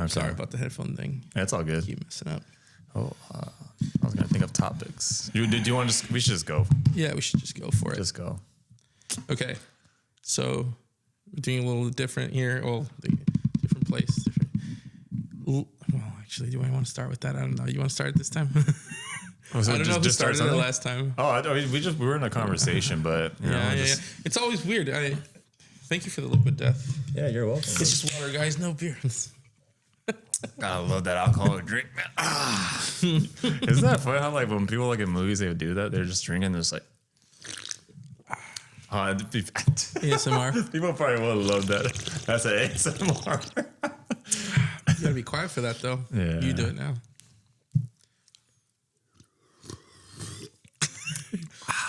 Okay. Sorry about the headphone thing. That's all good. Keep messing up. Oh, I was gonna think of topics. Did you want to? We should just go. Yeah, we should just go for it. Just go. Okay, so we're doing a little different here. Well, different place. Well, actually, do I want to start with that? I don't know. You want to start this time? Oh, so I don't know who started it last time. Oh, I mean, we were in a conversation, but yeah. It's always weird. Thank you for the liquid death. Yeah, you're welcome. It's just water, guys. No beer. I love that alcoholic drink, man. Isn't that funny how like when people like in movies they would do that? They're just drinking, they're just like ASMR. People probably would love that. That's an ASMR. You gotta be quiet for that though. Yeah. You do it now.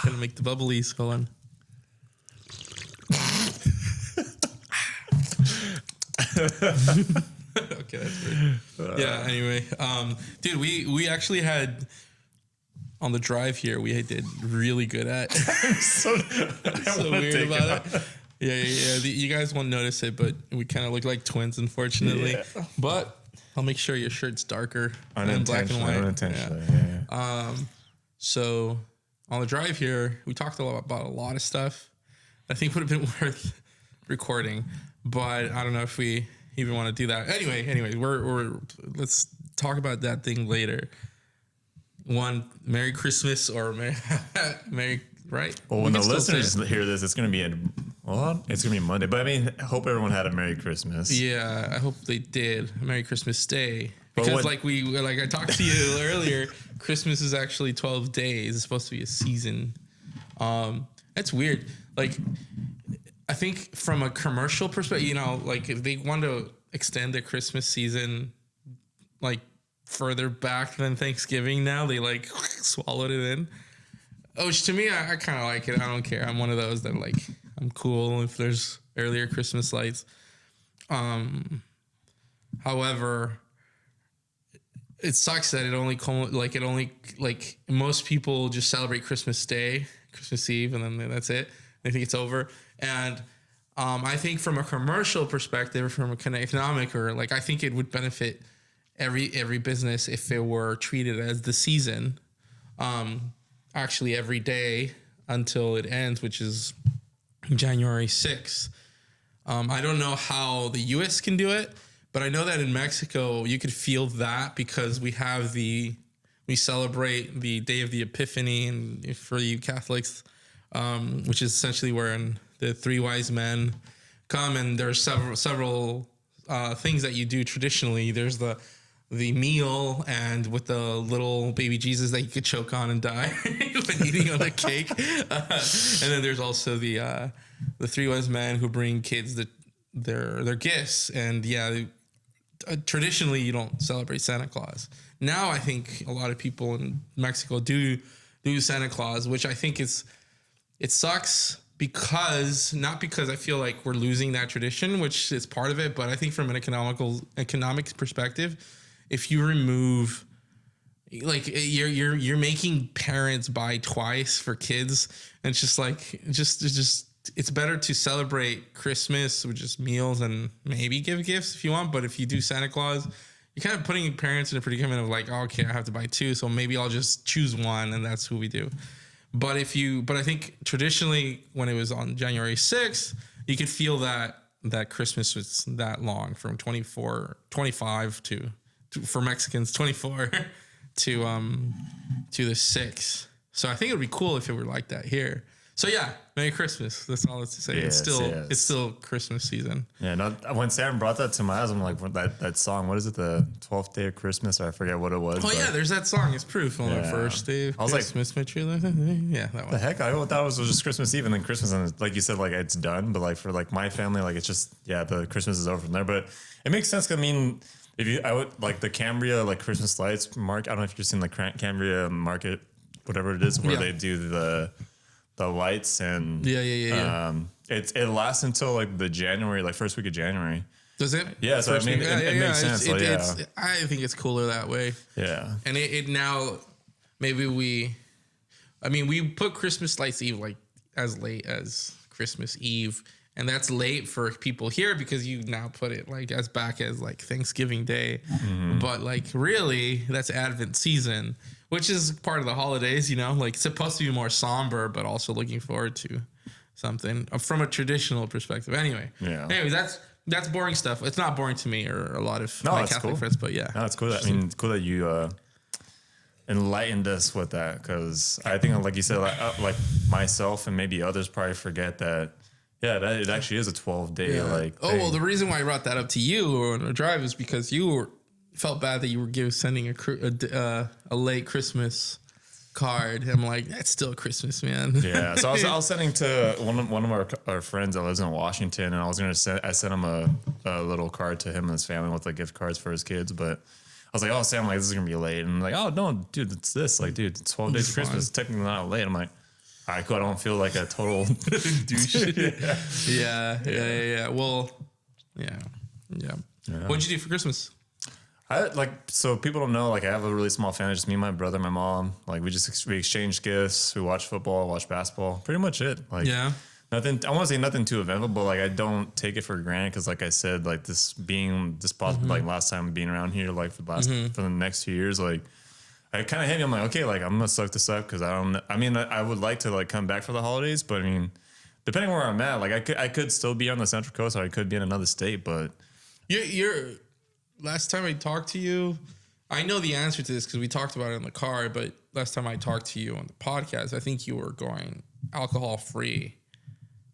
Gonna make the bubblies. Hold on. Okay, that's weird. Yeah, anyway. Dude, we actually had on the drive here, we did really good at. so weird about it. Yeah. You guys won't notice it, but we kind of look like twins, unfortunately. Yeah. But I'll make sure your shirt's darker than black and white. Unintentionally, yeah. So on the drive here, we talked about a lot of stuff. I think would have been worth recording, but I don't know if we even want to do that. Anyway, let's talk about that thing later. One, Merry Christmas or Merry, right? Well, when the listeners hear this, it's going to be it's going to be Monday. But I mean, I hope everyone had a Merry Christmas. Yeah, I hope they did. Merry Christmas Day. Because like I talked to you earlier, Christmas is actually 12 days. It's supposed to be a season. That's weird. Like, I think from a commercial perspective, like if they want to extend the Christmas season, like further back than Thanksgiving now, they like swallowed it in. Which to me, I kind of like it. I don't care. I'm one of those that like, I'm cool if there's earlier Christmas lights. However, it sucks that most people just celebrate Christmas Day, Christmas Eve, and then that's it. They think it's over. And I think from a commercial perspective, from a kind of economic, or like, I think it would benefit every business if it were treated as the season, actually every day until it ends, which is January 6th. I don't know how the U.S. can do it, but I know that in Mexico you could feel that because we celebrate the Day of the Epiphany, and for you Catholics, which is essentially where the three wise men come, and there's several things that you do traditionally. There's the meal, and with the little baby Jesus that you could choke on and die when eating on the cake. And then there's also the three wise men who bring kids their gifts. And traditionally you don't celebrate Santa Claus. Now I think a lot of people in Mexico do Santa Claus, which I think it sucks not because I feel like we're losing that tradition, which is part of it, but I think from an economic perspective, if you remove, like, you're making parents buy twice for kids, and it's just like, it's better to celebrate Christmas with just meals and maybe give gifts if you want. But if you do Santa Claus, you're kind of putting parents in a predicament of like, oh, okay, I have to buy two, so maybe I'll just choose one, and that's who we do. But I think traditionally when it was on January 6th, you could feel that Christmas was that long, from 25 to for Mexicans, 24 to the 6th. So I think it would be cool if it were like that here. So yeah, Merry Christmas. That's all it's to say. Yes, it's still Christmas season. Yeah. No, when Sam brought that to my eyes, I'm like, that song. What is it? The 12th day of Christmas? Or I forget what it was. Oh yeah, there's that song. It's proof on the first day of Christmas. My true love. Yeah, that one. The heck, I thought it was just Christmas Eve and then Christmas, and like you said, like it's done. But like for like my family, like it's just the Christmas is over from there. But it makes sense. 'Cause, I mean, I would like the Cambria like Christmas lights mark. I don't know if you've seen the Cambria Market, whatever it is, where they do the lights, and it lasts until like the first week of January. Does it? Yeah, so it makes sense. I think it's cooler that way. Yeah, and it now maybe we put Christmas lights Eve like as late as Christmas Eve, And that's late for people here because you now put it like as back as like Thanksgiving Day. But like really, that's Advent season, which is part of the holidays, you know, like it's supposed to be more somber, but also looking forward to something from a traditional perspective. Anyway, that's boring stuff. It's not boring to me or a lot of my Catholic friends, but yeah. No, it's cool. I mean, it's cool that you enlightened us with that, because I think, like you said, like myself and maybe others probably forget that. Yeah, that it actually is a 12-day like. Oh, well, the reason why I brought that up to you on a drive is because you felt bad that you were sending a late Christmas card. I'm like, that's still Christmas, man. Yeah, so I was sending to one of our friends that lives in Washington, and I sent him a little card to him and his family with like gift cards for his kids, but I was like, oh Sam, like this is gonna be late, and I'm like, oh no, dude, it's this, like, dude, it's 12 days of Christmas, it's technically not late. I'm like, all right, cool. I don't feel like a total douche. Yeah. Well, yeah. What'd you do for Christmas? So people don't know, like I have a really small family, just me, my brother, my mom. Like we exchange gifts, we watch football, watch basketball. Pretty much it. Like nothing. I want to say nothing too eventful, but like I don't take it for granted because, like I said, like this possible like last time being around here, like for the next 2 years, like I kind of hit me. I'm like, okay, like I'm gonna suck this up because I would like to like come back for the holidays, but I mean, depending where I'm at, like I could still be on the Central Coast or I could be in another state, but you're last time I talked to you, I know the answer to this because we talked about it in the car, but last time I talked to you on the podcast, I think you were going alcohol free,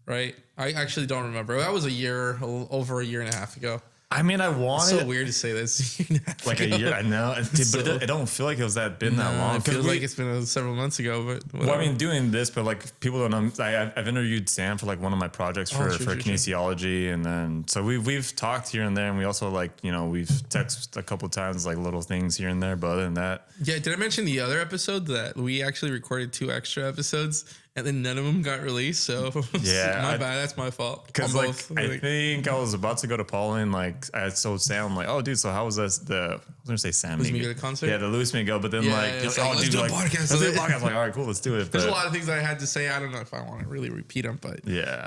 right? I actually don't remember. That was over a year and a half ago. I mean, I wanted. It's so weird to say this. Like a year, I know, but it don't feel like it was been that long. It feels like it's been several months ago, but whatever. Well, I mean, doing this, but like people don't know. I've interviewed Sam for like one of my projects for kinesiology, and then so we've talked here and there, and we also like we've texted a couple times like little things here and there. But other than that, yeah. Did I mention the other episode that we actually recorded 2 extra episodes? And then none of them got released, so yeah, my bad. That's my fault. Because like I think I was about to go to Poland. Like I told Sam, like, oh dude, so how was this? I was gonna say Sam Luis Miguel concert. Yeah, the Luis Miguel. But then let's do a podcast. Let's do a podcast. Like, all right, cool, let's do it. There's a lot of things that I had to say. I don't know if I want to really repeat them, but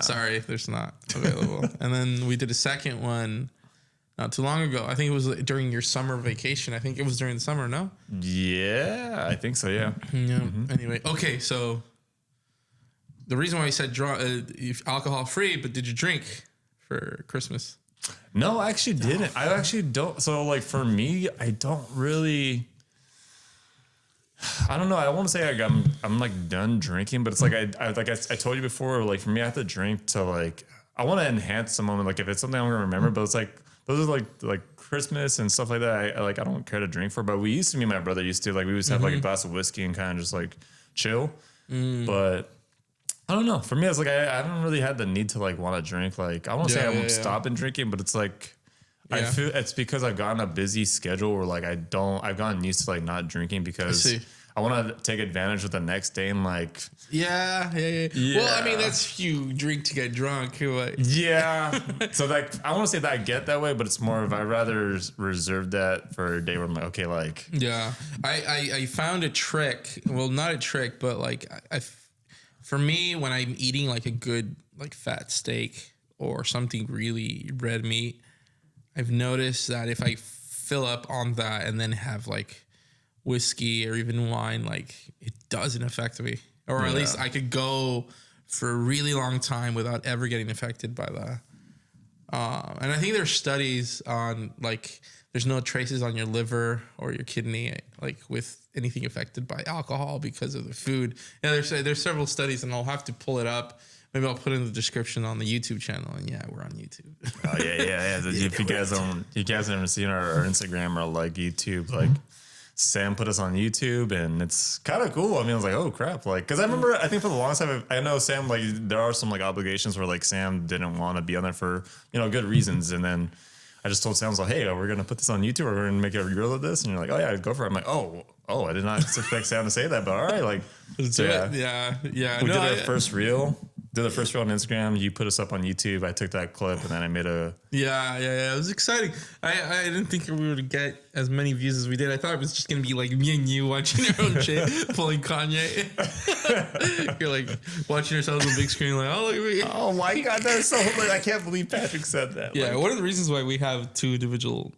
sorry, there's not available. And then we did a second one not too long ago. I think it was during your summer vacation. I think it was during the summer. No. Yeah, I think so. Yeah. Yeah. Anyway, okay, so. The reason why you said alcohol free, but did you drink for Christmas? No, I actually didn't. I actually don't. So like for me, I don't really. I don't know. I don't want to say like I'm like done drinking, but it's like I told you before. Like for me, I have to drink to like I want to enhance the moment. Like if it's something I'm gonna remember, but it's like those are like Christmas and stuff like that. I don't care to drink for. But we used to. Me and my brother used to like we used to have like a glass of whiskey and kind of just like chill. But. I don't know. For me, it's like I haven't really had the need to like want to drink. Like I won't say I won't stop in drinking, but it's like I feel it's because I've gotten a busy schedule where like I've gotten used to like not drinking because I want to take advantage of the next day and like yeah. Well, I mean that's you drink to get drunk. But. Yeah. So like I want to say that I get that way, but it's more of I rather reserve that for a day where I'm like okay, like I found a trick. Well, not a trick, but like for me, when I'm eating like a good like fat steak or something really red meat, I've noticed that if I fill up on that and then have like whiskey or even wine, like it doesn't affect me. Or at least I could go for a really long time without ever getting affected by that. And I think there's studies on like there's no traces on your liver or your kidney like with anything affected by alcohol because of the food. Yeah, there's several studies, and I'll have to pull it up. Maybe I'll put it in the description on the YouTube channel. And yeah, we're on YouTube. Oh yeah. If you guys haven't seen our Instagram or like YouTube, like Sam put us on YouTube, and it's kind of cool. I mean, I was like, oh crap, like because I think for the longest time, I know Sam like there are some like obligations where like Sam didn't want to be on there for good reasons, and then. I just told Sam, I was like, hey, we're going to put this on YouTube. We're going to make a reel of this. And you're like, oh, yeah, go for it. I'm like, oh, I did not expect Sam to say that. But all right. Like, Let's do it. Yeah. We did our first reel. did the first reel on Instagram. You put us up on YouTube. I took that clip and then I made a. Yeah. It was exciting. I didn't think we would get as many views as we did. I thought it was just gonna be like me and you watching our own shit, pulling Kanye. You're like watching yourselves on the big screen, like, oh look at me. Oh my god, that's so. Like, I can't believe Patrick said that. Yeah, Like, one of the reasons why we have two individual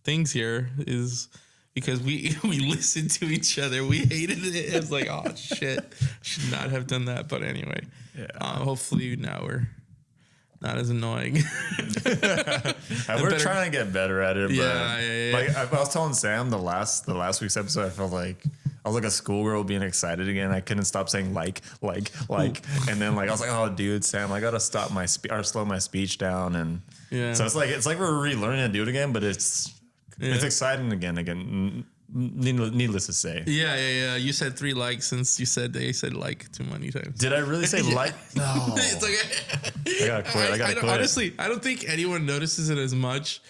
things here is because we listened to each other. We hated it. It was like, oh shit, should not have done that. But anyway, Yeah. Hopefully now we're not as annoying. we're trying to get better at it. But Yeah. Like I was telling Sam the last week's episode, I felt like I was like a schoolgirl being excited again. I couldn't stop saying like, and then like I was like, oh dude, Sam, I gotta stop my slow my speech down, and so it's like we're relearning to do it again, but it's exciting again. Needless to say. Yeah. You said 3 likes since they said like too many times. Did I really say like? No. It's like I gotta quit. I gotta quit. Honestly, I don't think anyone notices it as much.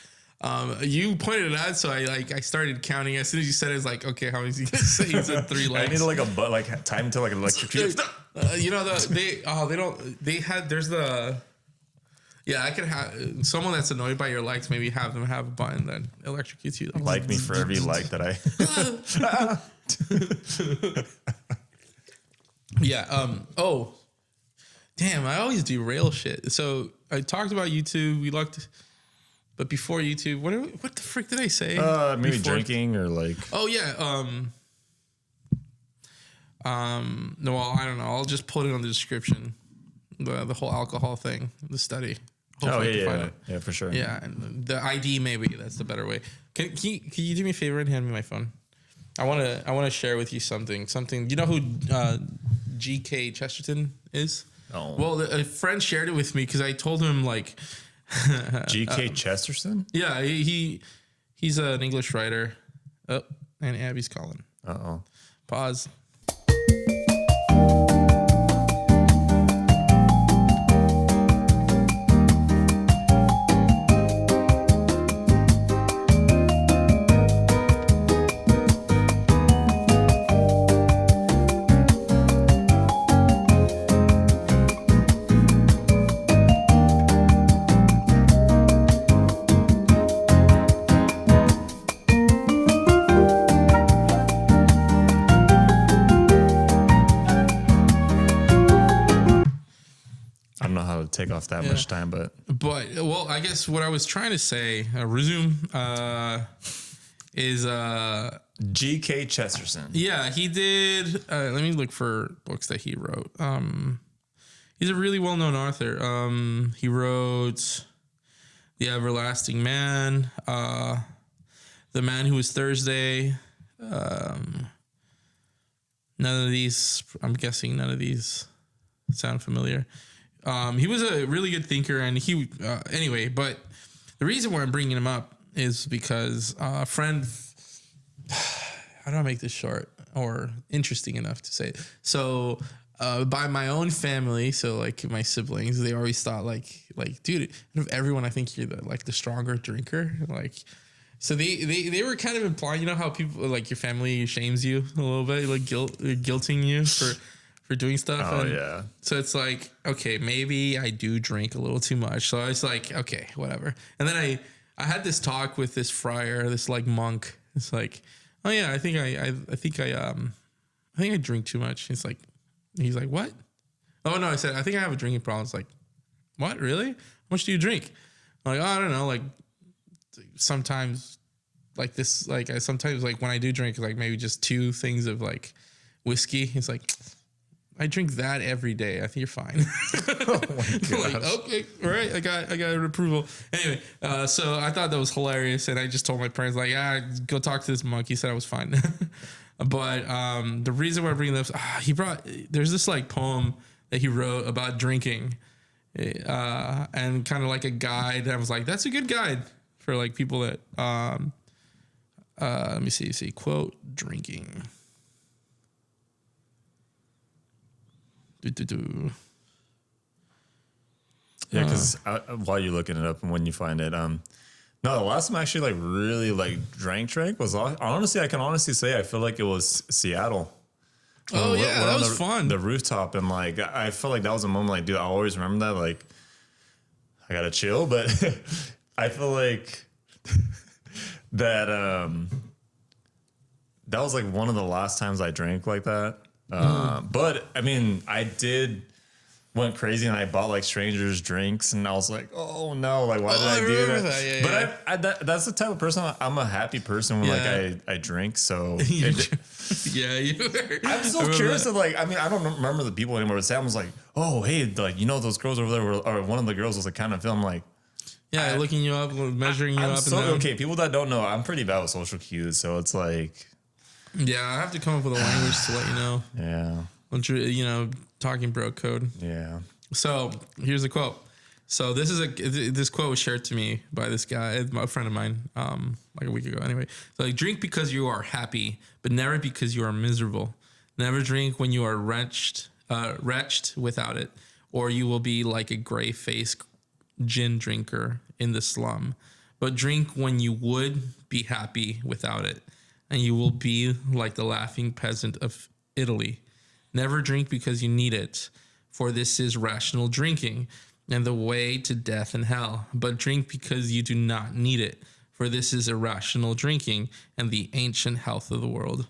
You pointed it out, so I started counting. As soon as you said it, it's like, okay, how many is he gonna say? He said 3 likes. I need like time to like electrocute. You know there's the. Yeah, I could have someone that's annoyed by your likes. Maybe have them have a button that electrocutes you. Like me for every like that I. Yeah. Oh, damn! I always derail shit. So I talked about YouTube. We looked, but before YouTube, what the frick did I say? Maybe before? drinking or like. Oh yeah. No, well, I don't know. I'll just put it on the description. The whole alcohol thing, the study. Hopefully Yeah, for sure. Yeah, and the ID maybe that's the better way. Can you do me a favor and hand me my phone? I want to share with you something. You know who G.K. Chesterton is? Oh. Well, a friend shared it with me because I told him like G.K. Chesterton. Yeah, he's an English writer. Oh, and Abby's calling. Uh-oh. Pause. Take off that much time, but well, I guess what I was trying to say, resume, is G.K. Chesterton. Yeah, he did. Let me look for books that he wrote. He's a really well-known author. He wrote The Everlasting Man, The Man Who Was Thursday. None of these. I'm guessing none of these sound familiar. He was a really good thinker, and anyway, but the reason why I'm bringing him up is because a friend, how do I make this short or interesting enough to say it? So, by my own family, so like my siblings, they always thought like, dude, out of everyone, I think you're the stronger drinker. Like, so they were kind of implying, you know, how people like your family shames you a little bit, like guilting you for doing stuff. Oh, yeah. So it's like, okay, maybe I do drink a little too much. So I was like, okay, whatever. And then I had this talk with this friar, this like monk. It's like, oh yeah, I think I drink too much. He's like, what? Oh no, I said, I think I have a drinking problem. It's like, what, really? How much do you drink? I'm like, oh, I don't know. Like sometimes like this, like I sometimes like when I do drink, like maybe just 2 things of like whiskey. It's like, I drink that every day. I think you're fine. Oh my gosh. Like, okay, all right. I got an approval. Anyway, so I thought that was hilarious, and I just told my parents like, go talk to this monk. He said I was fine. But the reason why I'm bringing this, there's this like poem that he wrote about drinking, and kind of like a guide. I was like, that's a good guide for like people that. Let me see. Quote drinking. Yeah, because while you're looking it up and when you find it, no, the last time I actually like really like drank was honestly, I can honestly say I feel like it was Seattle. Oh We're yeah, that on was fun. the rooftop, and like I felt like that was a moment. Like, dude, I always remember that. Like, I gotta chill, but I feel like that that was like one of the last times I drank like that. But I mean, I did went crazy and I bought like strangers drinks, and I was like, oh no, like why did I do remember that? that. Yeah, But yeah. that's the type of person I'm a happy person when Yeah. like I drink. So Yeah, you were. I'm so curious of like, I mean, I don't remember the people anymore, but Sam was like, oh, hey, like, you know, those girls over there were, or one of the girls was like kind of feeling like, Yeah, looking you up, measuring you I'm up so, and down. okay, people that don't know, I'm pretty bad with social cues. So it's like, Yeah, I have to come up with a language to let you know. yeah, You know, talking bro code. yeah. So here's a quote. So this quote was shared to me by this guy, a friend of mine, like a week ago. Anyway, so like, drink because you are happy, but never because you are miserable. Never drink when you are wretched without it, or you will be like a gray-faced gin drinker in the slum. But drink when you would be happy without it, and you will be like the laughing peasant of Italy. Never drink because you need it, for this is rational drinking and the way to death and hell. But drink because you do not need it, for this is irrational drinking and the ancient health of the world.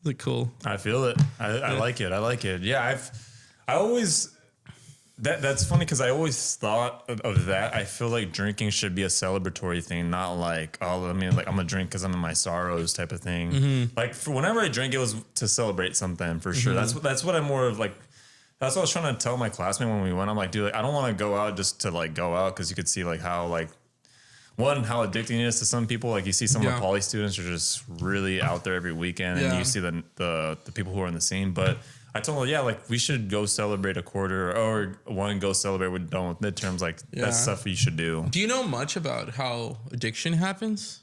Is it cool? I feel it. I like it. I like it. Yeah. I always, that's funny because I always thought of that. I feel like drinking should be a celebratory thing, not like, oh, I mean, like I'm gonna drink because I'm in my sorrows type of thing. Like for whenever I drink, it was to celebrate something for sure. That's what I'm more of like. That's what I was trying to tell my classmate when we went. I'm like, dude, like, I don't want to go out just to like go out because you could see like how like how addicting it is to some people. Like you see some of the poly students are just really out there every weekend, and you see the people who are in the scene. But I told him, yeah, like we should go celebrate a quarter or go celebrate with done with midterms. Like that's stuff you should do. Do you know much about how addiction happens?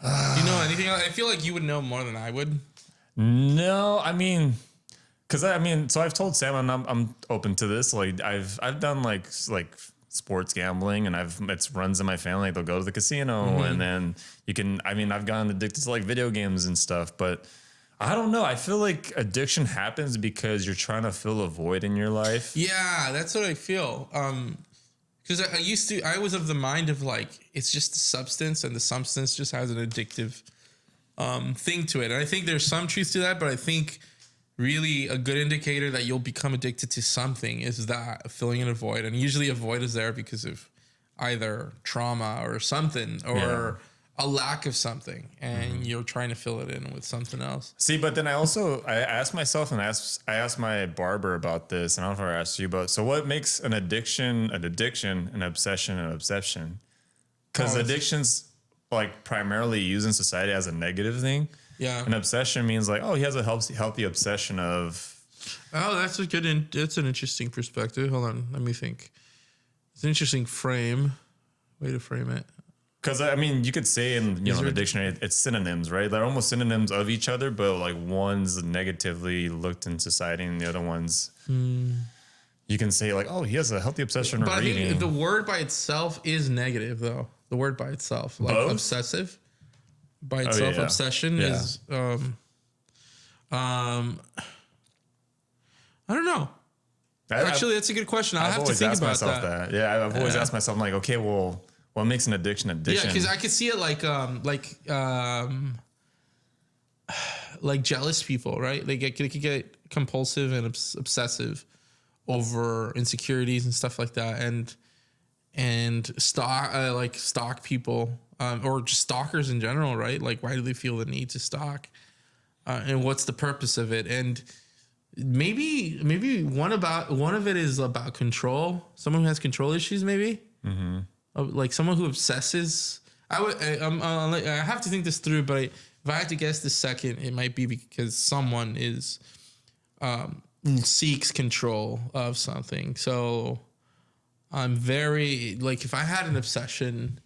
Do you know anything? I feel like you would know more than I would. No, I mean. Cause I mean, so I've told Sam and I'm open to this. Like I've done like sports gambling, and it's runs in my family. They'll go to the casino, and then I've gotten addicted to like video games and stuff. But I don't know. I feel like addiction happens because you're trying to fill a void in your life. Yeah, that's what I feel. Because I was of the mind of like it's just a substance, and the substance just has an addictive thing to it. And I think there's some truth to that, but I think really a good indicator that you'll become addicted to something is that filling in a void. And usually a void is there because of either trauma or something or a lack of something, and you're trying to fill it in with something else. See, but then I asked myself, and I asked my barber about this, and I don't know if I asked you about, so what makes an addiction, an obsession, an obsession? Because addiction's like primarily used in society as a negative thing. Yeah. An obsession means like, oh, he has a healthy obsession of. Oh, that's that's an interesting perspective. Hold on, let me think. It's an interesting way to frame it. Because I mean, you could say in the dictionary, it's synonyms, right? They're almost synonyms of each other, but like one's negatively looked in society, and the other one's. You can say like, oh, he has a healthy obsession of reading. I think the word by itself is negative, though. The word by itself, like obsessive. By itself, obsession is. I don't know. Actually, that's a good question. I'll have to think about that. Yeah, I've always asked myself, like, okay, well, what makes an addiction addiction? Yeah, because I could see it like jealous people, right? They could get compulsive and obsessive over insecurities and stuff like that, and stalk people, or just stalkers in general, right? Like, why do they feel the need to stalk, and what's the purpose of it? And maybe one of it is about control. Someone who has control issues, maybe, like someone who obsesses. I have to think this through, but if I had to guess the second, it might be because someone seeks control of something. So I'm very, like, if I had an obsession,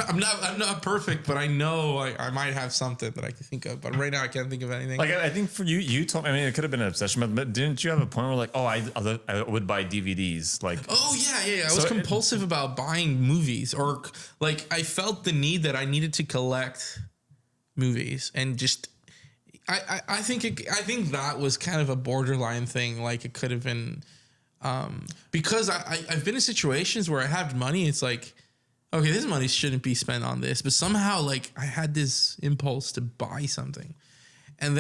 I'm not perfect, but I know I might have something that I can think of. But right now I can't think of anything. Like I think for you, you told me. I mean, it could have been an obsession, but didn't you have a point where like, oh, I would buy DVDs, like, Oh yeah. I was compulsive about buying movies, or like I felt the need that I needed to collect movies, and just I think that was kind of a borderline thing. Like it could have been because I've been in situations where I have money. It's like, okay, this money shouldn't be spent on this, but somehow like I had this impulse to buy something, and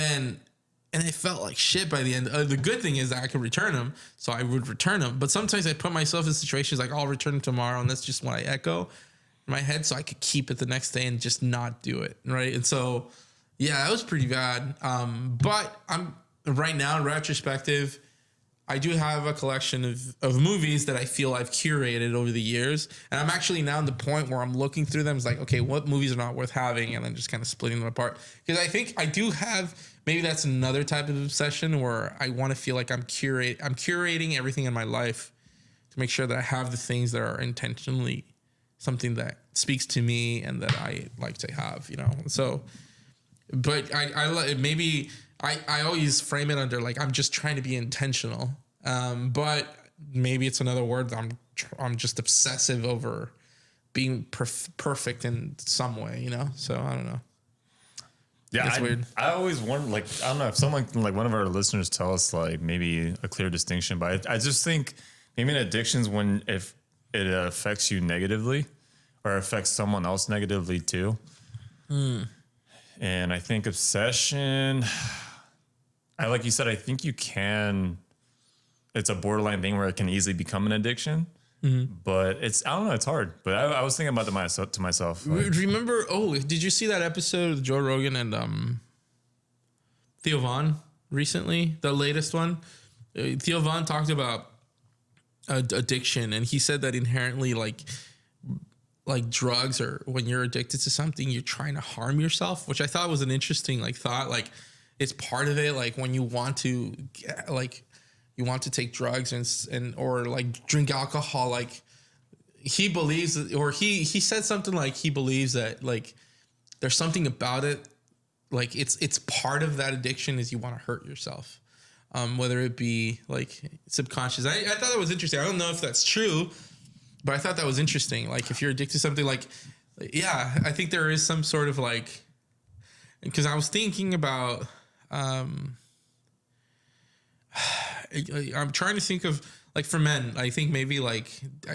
it felt like shit by the end. The good thing is that I could return them, so I would return them. But sometimes I put myself in situations like I'll return them tomorrow, and that's just what I echo in my head, so I could keep it the next day and just not do it, right? And so, yeah, that was pretty bad. But I'm right now in retrospective, I do have a collection of movies that I feel I've curated over the years. And I'm actually now at the point where I'm looking through them. It's like, okay, what movies are not worth having? And then just kind of splitting them apart. Because I think I do have, maybe that's another type of obsession where I want to feel like I'm curating everything in my life to make sure that I have the things that are intentionally something that speaks to me and that I like to have, you know? So, but I always frame it under like I'm just trying to be intentional, but maybe it's another word. I'm just obsessive over being perfect in some way, you know. So I don't know. Yeah, that's weird. I always wonder, like, I don't know if someone like one of our listeners tell us like maybe a clear distinction, but I just think maybe an addiction's when if it affects you negatively or affects someone else negatively too. And I think obsession. Like you said, I think you can. It's a borderline thing where it can easily become an addiction, but I don't know, it's hard. But I was thinking about to myself. Like, Remember? Oh, did you see that episode of Joe Rogan and Theo Vaughn recently? The latest one. Theo Vaughn talked about addiction, and he said that inherently, like drugs, or when you're addicted to something, you're trying to harm yourself, which I thought was an interesting thought. Like, it's part of it. Like when you want to take drugs and or like drink alcohol, like he believes, or he said something like he believes that like there's something about it, like it's part of that addiction is you want to hurt yourself, whether it be like subconscious. I thought that was interesting. I don't know if that's true, but I thought that was interesting. Like if you're addicted to something, like, yeah, I think there is some sort of like, because I was thinking about, I'm trying to think of like for men, I think maybe like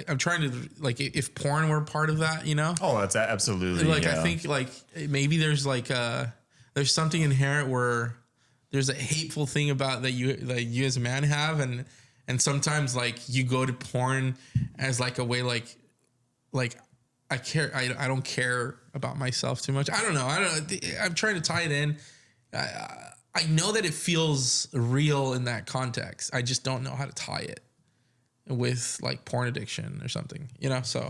I'm trying to like if porn were part of that, you know? Oh, that's absolutely like, yeah. I think like maybe there's like there's something inherent where there's a hateful thing about that you as a man have, and sometimes like you go to porn as like a way like I don't care about myself too much. I don't know. I'm trying to tie it in. I know that it feels real in that context. I just don't know how to tie it with like porn addiction or something, you know? So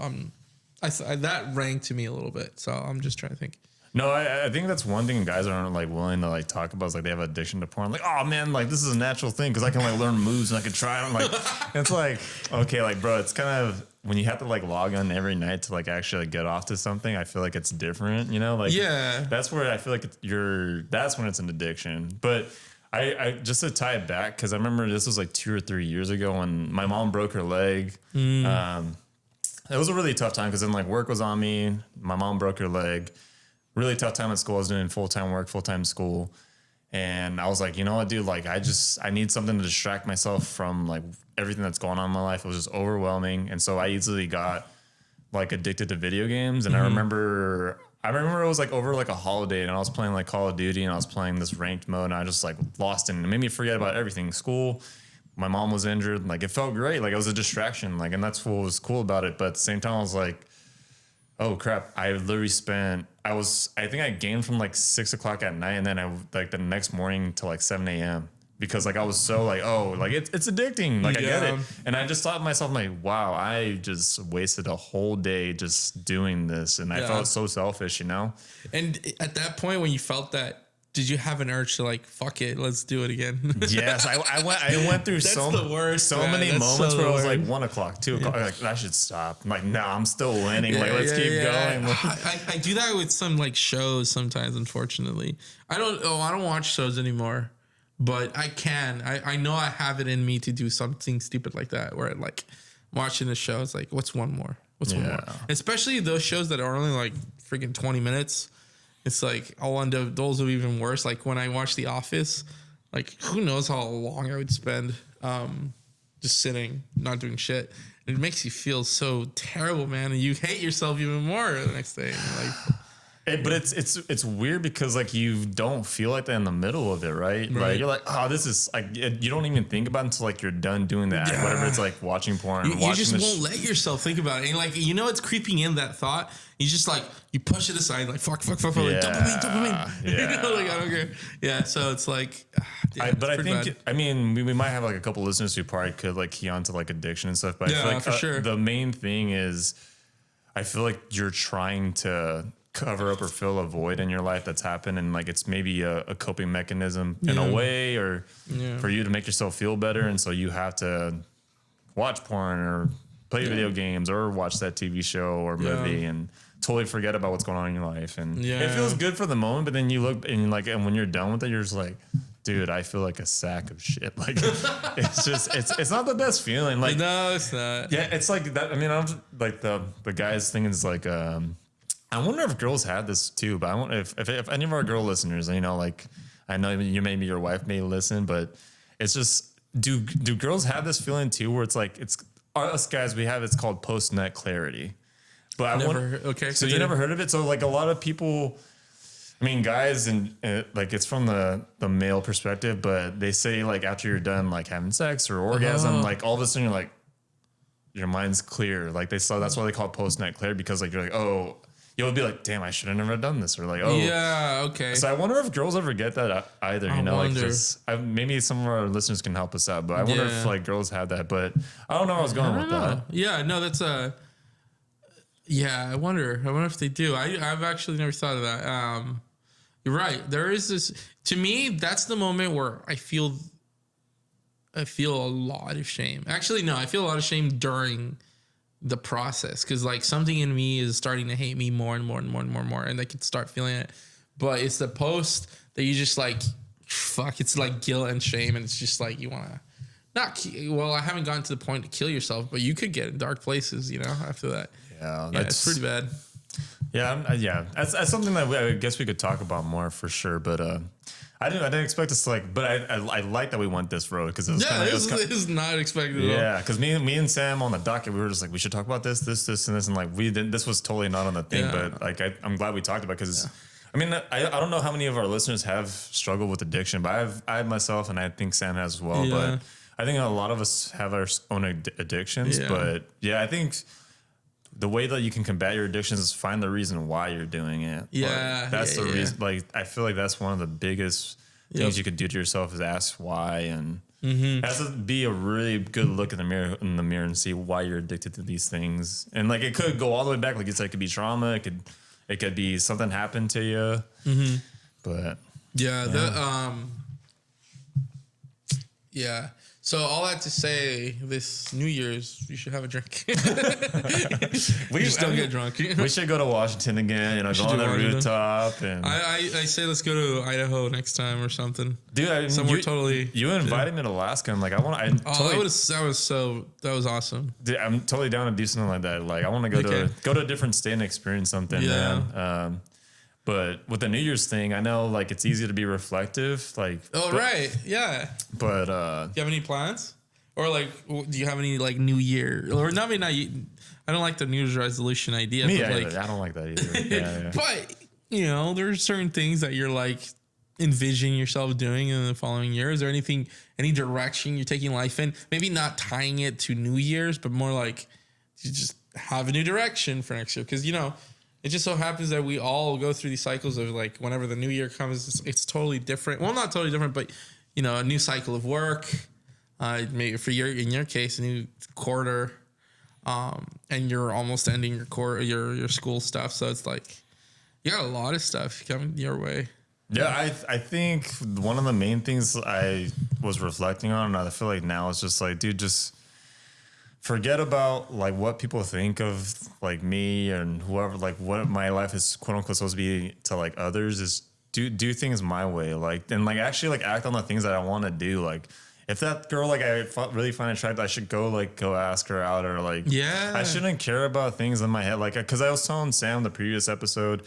that rang to me a little bit. So I'm just trying to think. No, I think that's one thing guys aren't like willing to like talk about is like they have addiction to porn. Like, oh man, like this is a natural thing because I can like learn moves and I can try them. Like, it's like, okay, like bro, it's kind of when you have to like log on every night to like actually like, get off to something. I feel like it's different, you know? Like, yeah, that's where I feel like that's when it's an addiction. But I just to tie it back because I remember this was like 2 or 3 years ago when my mom broke her leg. It was a really tough time because then like work was on me. My mom broke her leg. Really tough time at school. I was doing full-time work, full-time school. And I was like, you know what, dude, like I need something to distract myself from like everything that's going on in my life. It was just overwhelming. And so I easily got like addicted to video games. And I remember it was like over like a holiday and I was playing like Call of Duty and I was playing this ranked mode and I just like lost it. And it made me forget about everything. School, my mom was injured. Like it felt great. Like it was a distraction. Like, and that's what was cool about it. But at the same time, I was like, oh crap. I literally I think I gamed from like 6 o'clock at night and then I like the next morning till like 7 a.m. because like I was so like, oh, like it's addicting. Like I get it. And I just thought to myself, like, wow, I just wasted a whole day just doing this. And I felt so selfish, you know? And at that point when you felt that did you have an urge to like, fuck it, let's do it again? Yes, I went through That's the worst, so man. many That's moments so where it was the like worst. 1 o'clock, 2 o'clock. Like I should stop. I'm like, no, I'm still winning. Like let's keep going. I do that with some like shows sometimes. Unfortunately, I don't watch shows anymore, but I can. I know I have it in me to do something stupid like that, where like watching the show, it's like, what's one more? What's one more? Especially those shows that are only like freaking 20 minutes. It's like I'll end up those are even worse. Like when I watch The Office, like who knows how long I would spend just sitting, not doing shit. It makes you feel so terrible, man, and you hate yourself even more the next day. Like, But it's weird because like you don't feel like that in the middle of it, right? Like you're like, oh, this is like you don't even think about it until like you're done doing that. Yeah. Whatever it's like watching porn. You just won't let yourself think about it, and like it's creeping in that thought. You just like you push it aside, like fuck, like dopamine. Yeah. Like I don't care. Yeah, so it's like, but I think bad. I mean we might have like a couple listeners who probably could like key on to like addiction and stuff. But I feel like for sure. the main thing is I feel like you're trying to cover up or fill a void in your life that's happened, and like it's maybe a coping mechanism in a way, or for you to make yourself feel better, and so you have to watch porn or play video games or watch that TV show or movie and totally forget about what's going on in your life, and it feels good for the moment, but then you look and like, and when you're done with it, you're just like, dude, I feel like a sack of shit. Like it's just it's not the best feeling. Like no, it's not. Yeah, it's like that. I mean, I'm like the guys thing is like I wonder if girls had this too, but I wonder if any of our girl listeners, you know, like I know you maybe your wife may listen, but it's just do girls have this feeling too, where it's like it's us guys we have it's called post nut clarity, but I wonder. Okay, so you never heard of it? So like a lot of people, I mean, guys and like it's from the male perspective, but they say like after you're done like having sex or orgasm, like all of a sudden you're like your mind's clear. Like they saw that's why they call it post nut clarity, because like you're like, oh. You'll be like, damn, I should have never done this. Or like, oh. Yeah, okay. So I wonder if girls ever get that either, you know? Like just, maybe some of our listeners can help us out, but I wonder if like girls have that. But I don't know where I was going with that. Yeah, no, that's I wonder if they do. I've actually never thought of that. You're right. There is this, to me, that's the moment where I feel a lot of shame. Actually, no, I feel a lot of shame during the process, because like something in me is starting to hate me more and more and more and more and more, and I could start feeling it. But it's the post that you just like, fuck, it's like guilt and shame, and it's just like you want to I haven't gotten to the point to kill yourself, but you could get in dark places, you know, after that. Yeah, it's pretty bad. Yeah, that's something that I guess we could talk about more for sure. But I didn't expect us to like. But I like that we went this road, because it was this is not expected. Yeah, because me and Sam on the docket, we were just like, we should talk about this, and like we didn't. This was totally not on the thing, but like I'm glad we talked about it, because. I mean, I don't know how many of our listeners have struggled with addiction, but I myself, and I think Sam has as well. But I think a lot of us have our own addictions. But I think the way that you can combat your addictions is find the reason why you're doing it. Yeah, like, that's the reason. Like, I feel like that's one of the biggest things you could do to yourself is ask why, and it has to be a really good look in the mirror and see why you're addicted to these things. And like, it could go all the way back. Like you said, it could be trauma. It could be something happened to you. But So all that to say, this New Year's, you should have a drink. We just don't get drunk. We should go to Washington again. You know, go on the rooftop. And I say let's go to Idaho next time or something. Dude, somewhere you invited me to Alaska. I'm like, that was awesome. Dude, I'm totally down to do something like that. Like, I want to go to a different state and experience something. Yeah. Man. But with the New Year's thing, I know like it's easy to be reflective. Like, right, yeah. But do you have any plans, or like, do you have any like New Year or not? I don't like the New Year's resolution idea. Me, but I don't like that either. Yeah. But you know, there's certain things that you're like envisioning yourself doing in the following year. Is there any direction you're taking life in? Maybe not tying it to New Year's, but more like you just have a new direction for next year, because you know. It just so happens that we all go through these cycles of like whenever the new year comes, it's totally different. Well, not totally different, but you know, a new cycle of work. Maybe in your case, a new quarter, and you're almost ending your school stuff. So it's like you got a lot of stuff coming your way. Yeah, I think one of the main things I was reflecting on, and I feel like now is just like, dude, just forget about like what people think of like me and whoever, like what my life is quote unquote supposed to be to like others. Is do things my way, like, and like actually like act on the things that I want to do. Like if that girl like really find attractive, I should go ask her out, or like Yeah. I shouldn't care about things in my head, like because I was telling Sam the previous episode.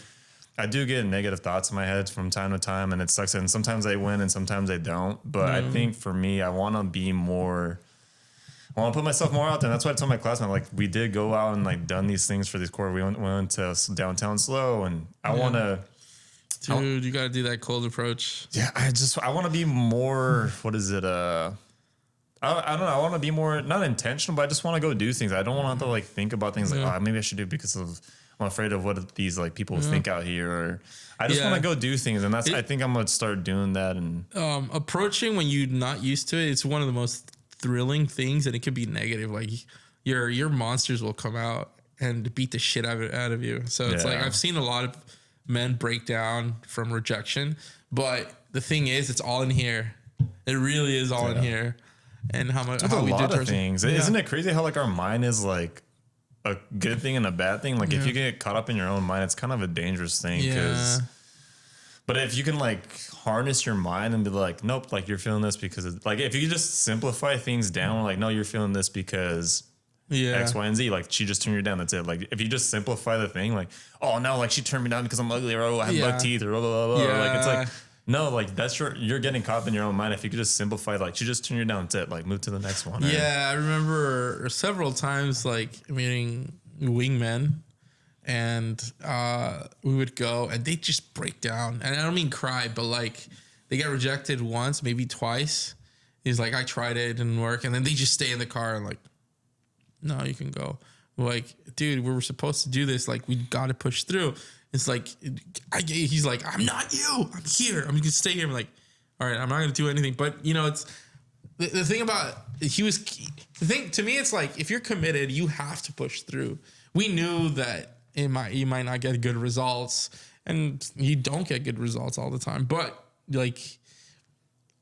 I do get negative thoughts in my head from time to time, and it sucks. And sometimes they win, and sometimes they don't. But I think for me, I want to be more. I want to put myself more out there. And that's why I told my classmate, like, we did go out and like done these things for these core. We went to downtown slow, and I want to. Dude, you got to do that cold approach. Yeah, I want to be more. What is it? I don't know. I want to be more not intentional, but I just want to go do things. I don't want to like think about things like, oh, maybe I should do it because of. I'm afraid of what these like people think out here, or I just want to go do things, and I think I'm gonna start doing that. And approaching when you're not used to it, it's one of the most thrilling things, and it could be negative. Like your monsters will come out and beat the shit out of you. So it's like I've seen a lot of men break down from rejection, but the thing is, it's all in here. It really is all in here, and how we lot do of things. Isn't it crazy how like our mind is like a good thing and a bad thing? Like if you get caught up in your own mind, it's kind of a dangerous thing. But if you can like harness your mind and be like, nope, like you're feeling this because it's like, if you just simplify things down, like, no, you're feeling this because X, Y, and Z, like she just turned you down. That's it. Like if you just simplify the thing, like, oh no, like she turned me down because I'm ugly, or oh, I have buck teeth, or blah, blah, blah, blah. Like it's like, no, like that's you're getting caught up in your own mind. If you could just simplify, like she just turned you down, that's it. Like move to the next one. Yeah, I remember several times like meeting wingmen, and we would go and they just break down. And I don't mean cry, but like they get rejected once, maybe twice. He's like, I tried it, didn't work, and then they just stay in the car and like, no, you can go. Like, dude, we were supposed to do this. Like, we got to push through. It's like, he's like, I'm not you. I'm here. I'm going to stay here. I'm like, all right, I'm not going to do anything. But, you know, it's the thing about the thing to me, it's like, if you're committed, you have to push through. We knew that you might not get good results, and you don't get good results all the time. But like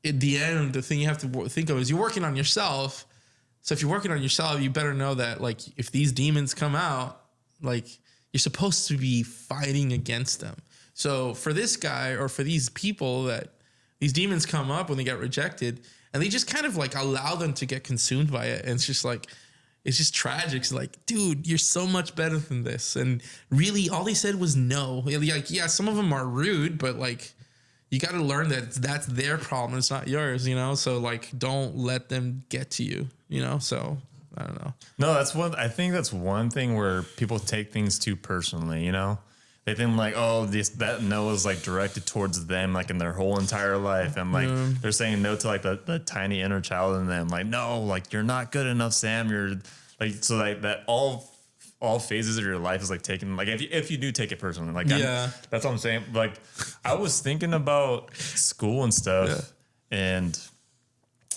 at the end, the thing you have to think of is you're working on yourself. So if you're working on yourself, you better know that like if these demons come out, like you're supposed to be fighting against them. So for this guy, or for these people, that these demons come up when they get rejected, and they just kind of like allow them to get consumed by it. And it's just like, it's just tragic. It's like, dude, you're so much better than this. And really all they said was no. Like, yeah, some of them are rude, but like, you got to learn that that's their problem. It's not yours, you know? So like, don't let them get to you, you know? So I don't know. No, I think that's one thing where people take things too personally, you know? They think like, oh, that no is like directed towards them, like in their whole entire life. And like, they're saying no to like the tiny inner child in them. Like, no, like you're not good enough, Sam. You're like, so like that all phases of your life is like taken, like if you do take it personally, like, that's what I'm saying. Like I was thinking about school and stuff, and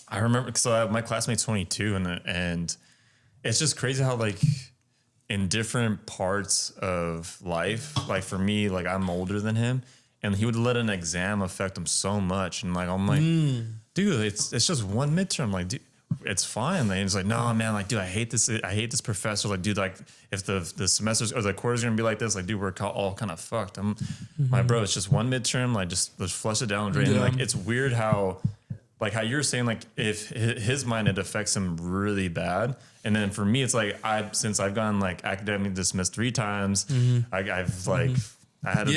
I remember, so my classmate's 22, and it's just crazy how like in different parts of life, like for me, like I'm older than him, and he would let an exam affect him so much. And like, I'm like, dude, it's just one midterm. Like, dude, it's fine. And he's like, no, man, like, dude, I hate this professor. Like, dude, like if the semesters or the quarters are gonna be like this, like, dude, we're all kind of fucked. My bro, it's just one midterm. Like, just let's flush it down the drain. Like, it's weird how you're saying, like if his mind, it affects him really bad. And then for me, it's like since I've gotten like academically dismissed 3 times, I've like I had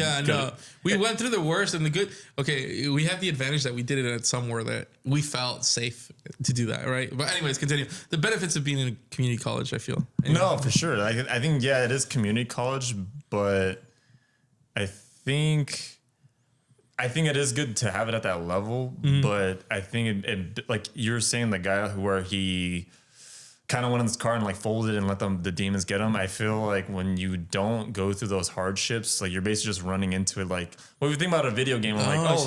we went through the worst and the good. Okay, we have the advantage that we did it at somewhere that we felt safe to do that, right? But anyways, continue. The benefits of being in a community college, I feel. Anyway. No, for sure. I think it is community college, but I think it is good to have it at that level. But I think it like you're saying, the guy where he kind of went in his car and like folded and let the demons get him. I feel like when you don't go through those hardships, like you're basically just running into it. Like when we think about a video game, I'm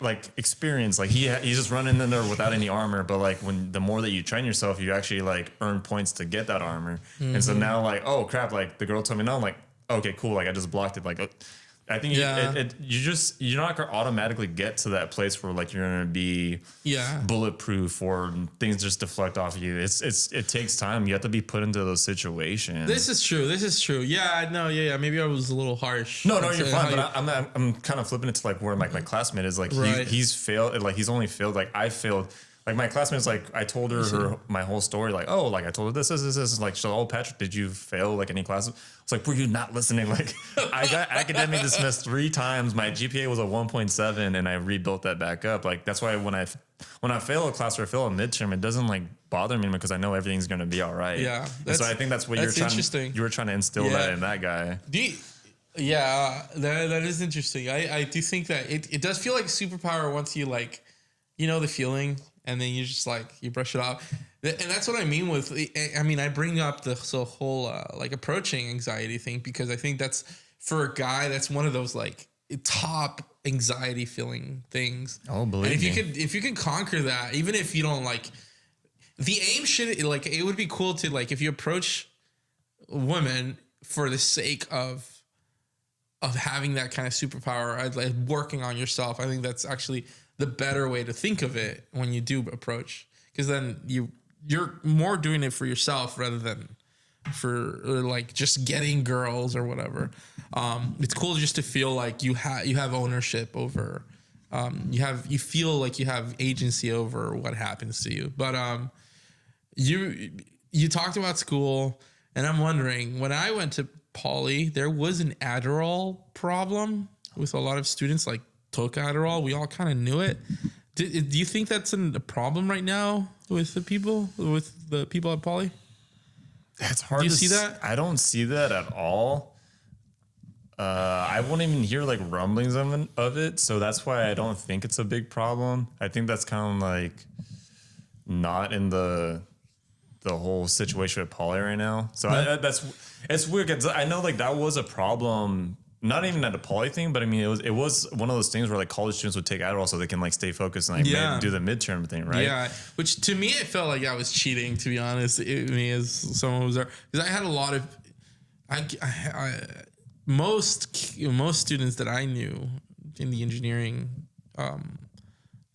like experience, like he's just running in there without any armor. But like the more that you train yourself, you actually like earn points to get that armor. And so now like, oh crap, like the girl told me no, I'm like, okay, cool. Like I just blocked it. Like I think you're not gonna automatically get to that place where like you're gonna be bulletproof or things just deflect off of you. It takes time. You have to be put into those situations. This is true. Yeah, no, yeah. Maybe I was a little harsh. No, you're fine. But I'm kind of flipping it to like where like my classmate is like he's failed. Like he's only failed. Like I failed. Like my classmate's like, I told her my whole story. Like, oh, like I told her this. Like, so, oh, Patrick, did you fail like any classes? It's like, were you not listening? Like, I got academic dismissed 3 times. My GPA was a 1.7, and I rebuilt that back up. Like, that's why when I fail a class or I fail a midterm, it doesn't like bother me because I know everything's gonna be all right. Yeah. So I think that's what you were trying to instill that in that guy. That is interesting. I do think that it does feel like a superpower once you like, you know, the feeling. And then you just like, you brush it off. And that's what I mean with, I mean, I bring up the whole like approaching anxiety thing because I think that's for a guy, that's one of those like top anxiety feeling things. Oh, believe me. If you can conquer that, even if you don't like, the aim should, like, it would be cool to like, if you approach women for the sake of having that kind of superpower, like working on yourself, I think that's actually the better way to think of it when you do approach, because then you're more doing it for yourself rather than for like just getting girls or whatever. It's cool just to feel like you have ownership over, you feel like you have agency over what happens to you. But you talked about school, and I'm wondering, when I went to Poly, there was an Adderall problem with a lot of students like took Adderall. We all kind of knew it. Do you think that's a problem right now with the people at Poly? It's hard. Do you see that? I don't see that at all. I won't even hear like rumblings of it, so that's why I don't think it's a big problem. I think that's kind of like not in the whole situation with Poly right now. So it's weird because I know like that was a problem. Not even at a Poly thing, but I mean, it was one of those things where like college students would take Adderall so they can like stay focused and like do the midterm thing, right? Yeah, which to me it felt like I was cheating. To be honest, me as someone who was there, because I had a lot of, most students that I knew in the engineering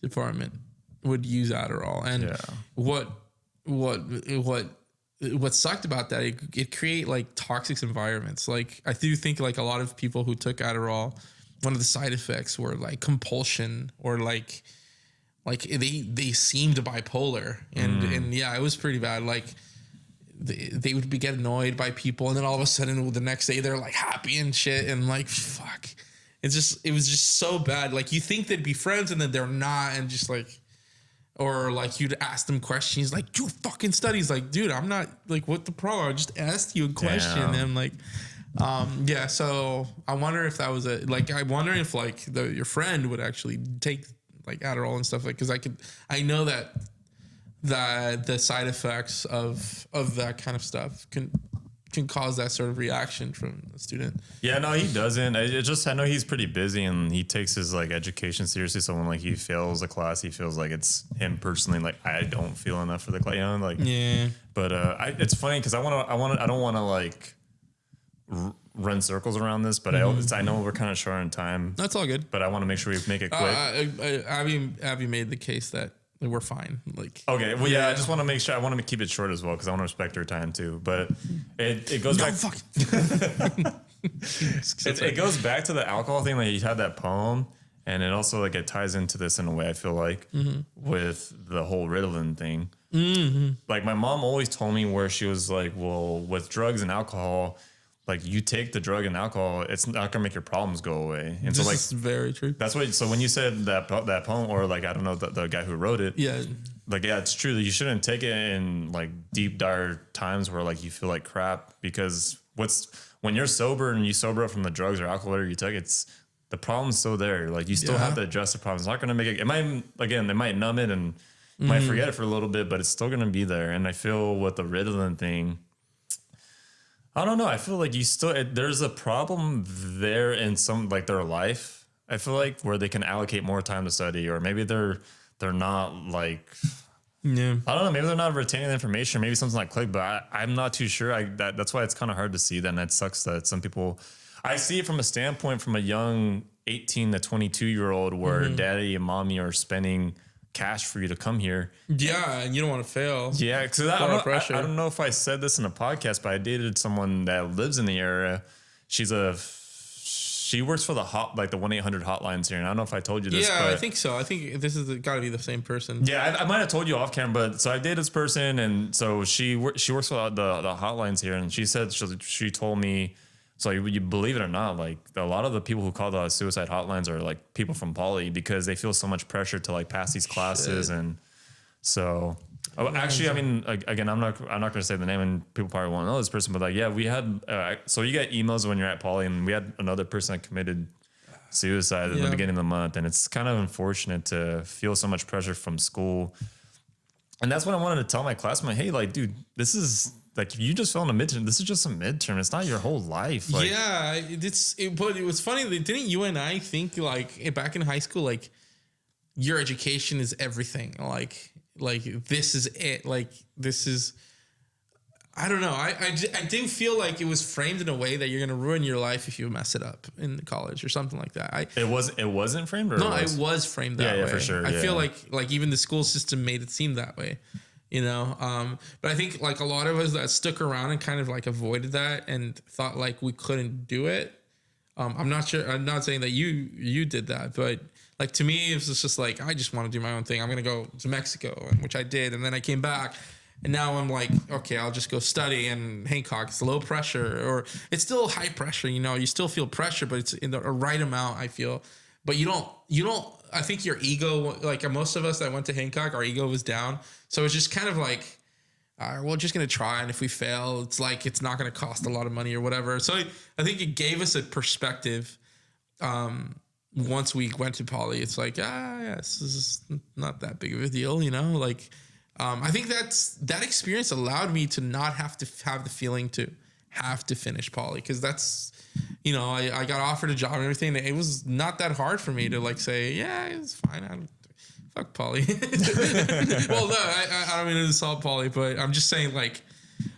department would use Adderall, and what sucked about that, it create like toxic environments. Like I do think like a lot of people who took Adderall, one of the side effects were like compulsion or like they seemed bipolar, and yeah, it was pretty bad. Like they would get annoyed by people, and then all of a sudden the next day they're like happy and shit, and like fuck, it was just so bad. Like you think they'd be friends and then they're not, and just like, or like you'd ask them questions like, you fucking studies, like, dude, I'm not, like, what the problem? I just asked you a question. Damn. And like, yeah. So I wonder if that was I wonder if like your friend would actually take like Adderall and stuff, like, cause I know that the side effects of that kind of stuff can cause that sort of reaction from a student. Yeah, no, he doesn't. I know he's pretty busy and he takes his like education seriously. So when like he fails a class, he feels like it's him personally. Like I don't feel enough for the class, you know, like yeah. But it's funny because I don't want to like run circles around this, but I know we're kind of short on time. That's all good. But I want to make sure we make it quick. Abby made the case that we're fine. Like, okay, well, yeah, I just want to make sure. I want to keep it short as well because I want to respect her time too. But it goes back. It goes back to the alcohol thing. Like you had that poem, and it also like it ties into this in a way. I feel like with the whole Ritalin thing. Like my mom always told me where she was like, well, with drugs and alcohol, like you take the drug and alcohol, it's not gonna make your problems go away. And this so like is very true. That's what. So when you said that poem, or like I don't know the guy who wrote it, yeah, like yeah, it's true that you shouldn't take it in like deep dire times where like you feel like crap, because when you're sober and you sober up from the drugs or alcohol or you took, it's the problem's still there. Like you still have to address the problem. It's not gonna make it. It might numb it and might forget it for a little bit, but it's still gonna be there. And I feel with the Ritalin thing, I don't know. I feel like there's a problem there in some like their life. I feel like where they can allocate more time to study, or maybe they're not like, yeah, I don't know. Maybe they're not retaining the information. Maybe something's not clicked, but I'm not too sure. That's why it's kind of hard to see that. And it sucks that some people, I see it from a standpoint from a young 18 to 22-year-old where daddy and mommy are spending cash for you to come here. Yeah, and you don't want to fail. Yeah, because I don't know if I said this in a podcast, but I dated someone that lives in the area. She works for the 1-800 hotlines here, and I don't know if I told you this. Yeah, but I think so. I think this is got to be the same person. yeah, I might have told you off camera, but so I dated this person, and so she works for the hotlines here, and she said she told me. So you believe it or not, like a lot of the people who call the suicide hotlines are like people from poly because they feel so much pressure to like pass these classes. And so actually, I mean, again, I'm not going to say the name and people probably won't know this person, but like, yeah, we had, so you get emails when you're at poly, and we had another person that committed suicide at the beginning of the month. And it's kind of unfortunate to feel so much pressure from school. And that's what I wanted to tell my classmate. Hey, like, dude, this is, like, if you just fell in a midterm, this is just a midterm. It's not your whole life. Like, yeah, but it was funny. Didn't you and I think like back in high school, like your education is everything. Like this is it. Like this is. I don't know. I didn't feel like it was framed in a way that you're gonna ruin your life if you mess it up in college or something like that. It wasn't framed. Or no, it was framed that way. Yeah, for sure. I feel like even the school system made it seem that way. You know, but I think like a lot of us that stuck around and kind of like avoided that and thought like we couldn't do it. I'm not sure. I'm not saying that you did that, but like to me, it was just like I just want to do my own thing. I'm gonna go to Mexico, which I did, and then I came back, and now I'm like, okay, I'll just go study. And Hancock, it's low pressure, or it's still high pressure. You know, you still feel pressure, but it's in the right amount. I feel, but you don't. I think your ego, like most of us that went to Hancock, our ego was down. So it's just kind of like, all right, we're just going to try. And if we fail, it's like, it's not going to cost a lot of money or whatever. So I think it gave us a perspective. Once we went to poly, it's like, yes, this is not that big of a deal, you know? Like, I think that experience allowed me to not have to have the feeling to have to finish poly. Cause that's, you know, I got offered a job and everything. And it was not that hard for me to like say, yeah, it's fine. Fuck poly. Well, no, I don't mean to insult poly, but I'm just saying, like,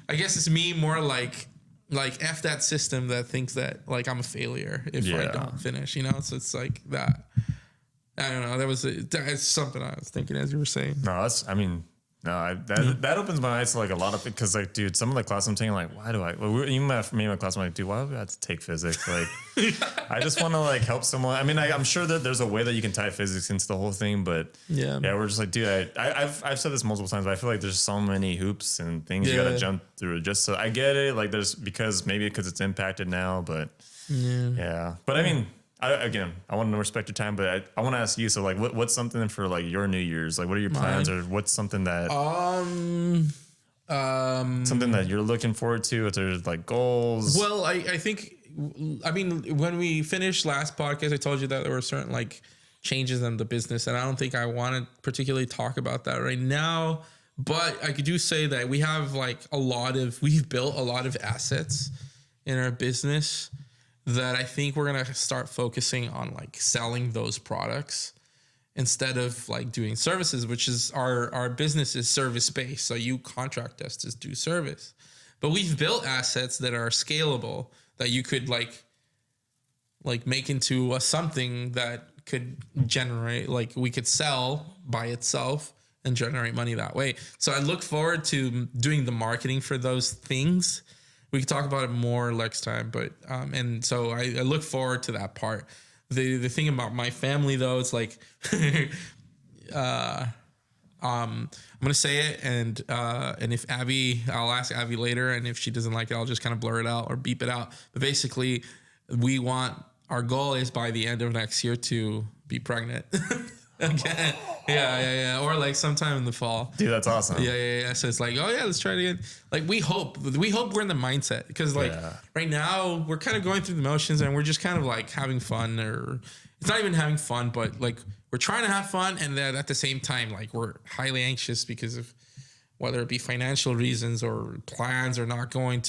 I guess it's me more like F that system that thinks that like I'm a failure if I don't finish, you know? So it's like that. I don't know. That's something I was thinking as you were saying. No, that opens my eyes to like a lot of it. Cause like, dude, some of the class I'm taking, like, why do even me and my class, I'm like, dude, why do I have to take physics? Like, I just want to like help someone. I mean, I'm sure that there's a way that you can tie physics into the whole thing, but yeah, we're just like, dude, I've said this multiple times, but I feel like there's so many hoops and things you got to jump through just so I get it. Like there's, because it's impacted now, but yeah. But I mean, I want to respect your time, but I want to ask you. So, like, what's something for like your New Year's? Like, what are your plans, or what's something that something that you're looking forward to? If there's like goals. Well, I think, I mean, when we finished last podcast, I told you that there were certain like changes in the business, and I don't think I want to particularly talk about that right now. But I could do say that we have like we've built a lot of assets in our business that I think we're going to start focusing on like selling those products instead of like doing services, which is our business is service based. So you contract us to do service, but we've built assets that are scalable that you could like make into something that could generate, like we could sell by itself and generate money that way. So I look forward to doing the marketing for those things. We can talk about it more next time, but and so I look forward to that part. The thing about my family though, it's like I'm gonna say it, and if I'll ask Abby later, and if she doesn't like it, I'll just kind of blur it out or beep it out. But basically, our goal is by the end of next year to be pregnant. Again. Yeah. Or like sometime in the fall. Dude, that's awesome. Yeah. So it's like, oh yeah, let's try it again. Like we hope we're in the mindset, because like right now we're kind of going through the motions and we're just kind of like having fun, or it's not even having fun, but like we're trying to have fun, and then at the same time like we're highly anxious because of whether it be financial reasons or plans are not going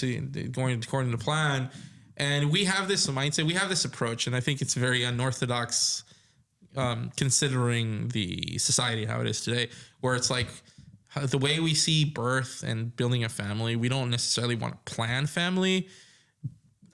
according to plan. And we have this mindset, we have this approach, and I think it's very unorthodox. Considering the society how it is today, where it's like the way we see birth and building a family, we don't necessarily want to plan family.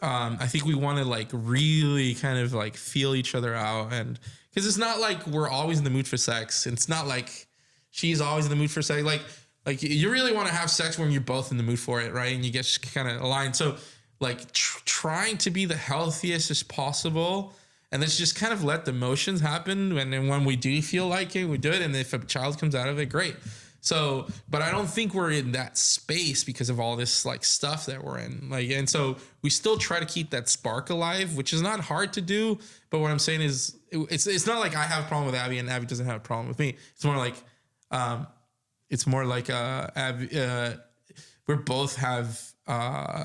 I think we want to like really kind of like feel each other out, and because it's not like we're always in the mood for sex. It's not like she's always in the mood for sex. Like you really want to have sex when you're both in the mood for it, right? And you get kind of aligned. So like trying to be the healthiest as possible, and let's just kind of let the emotions happen. And then when we do feel like it, we do it. And if a child comes out of it, great. So, but I don't think we're in that space because of all this like stuff that we're in. Like, and so we still try to keep that spark alive, which is not hard to do. But what I'm saying is, it's not like I have a problem with Abby and Abby doesn't have a problem with me. It's more like Abby, we both have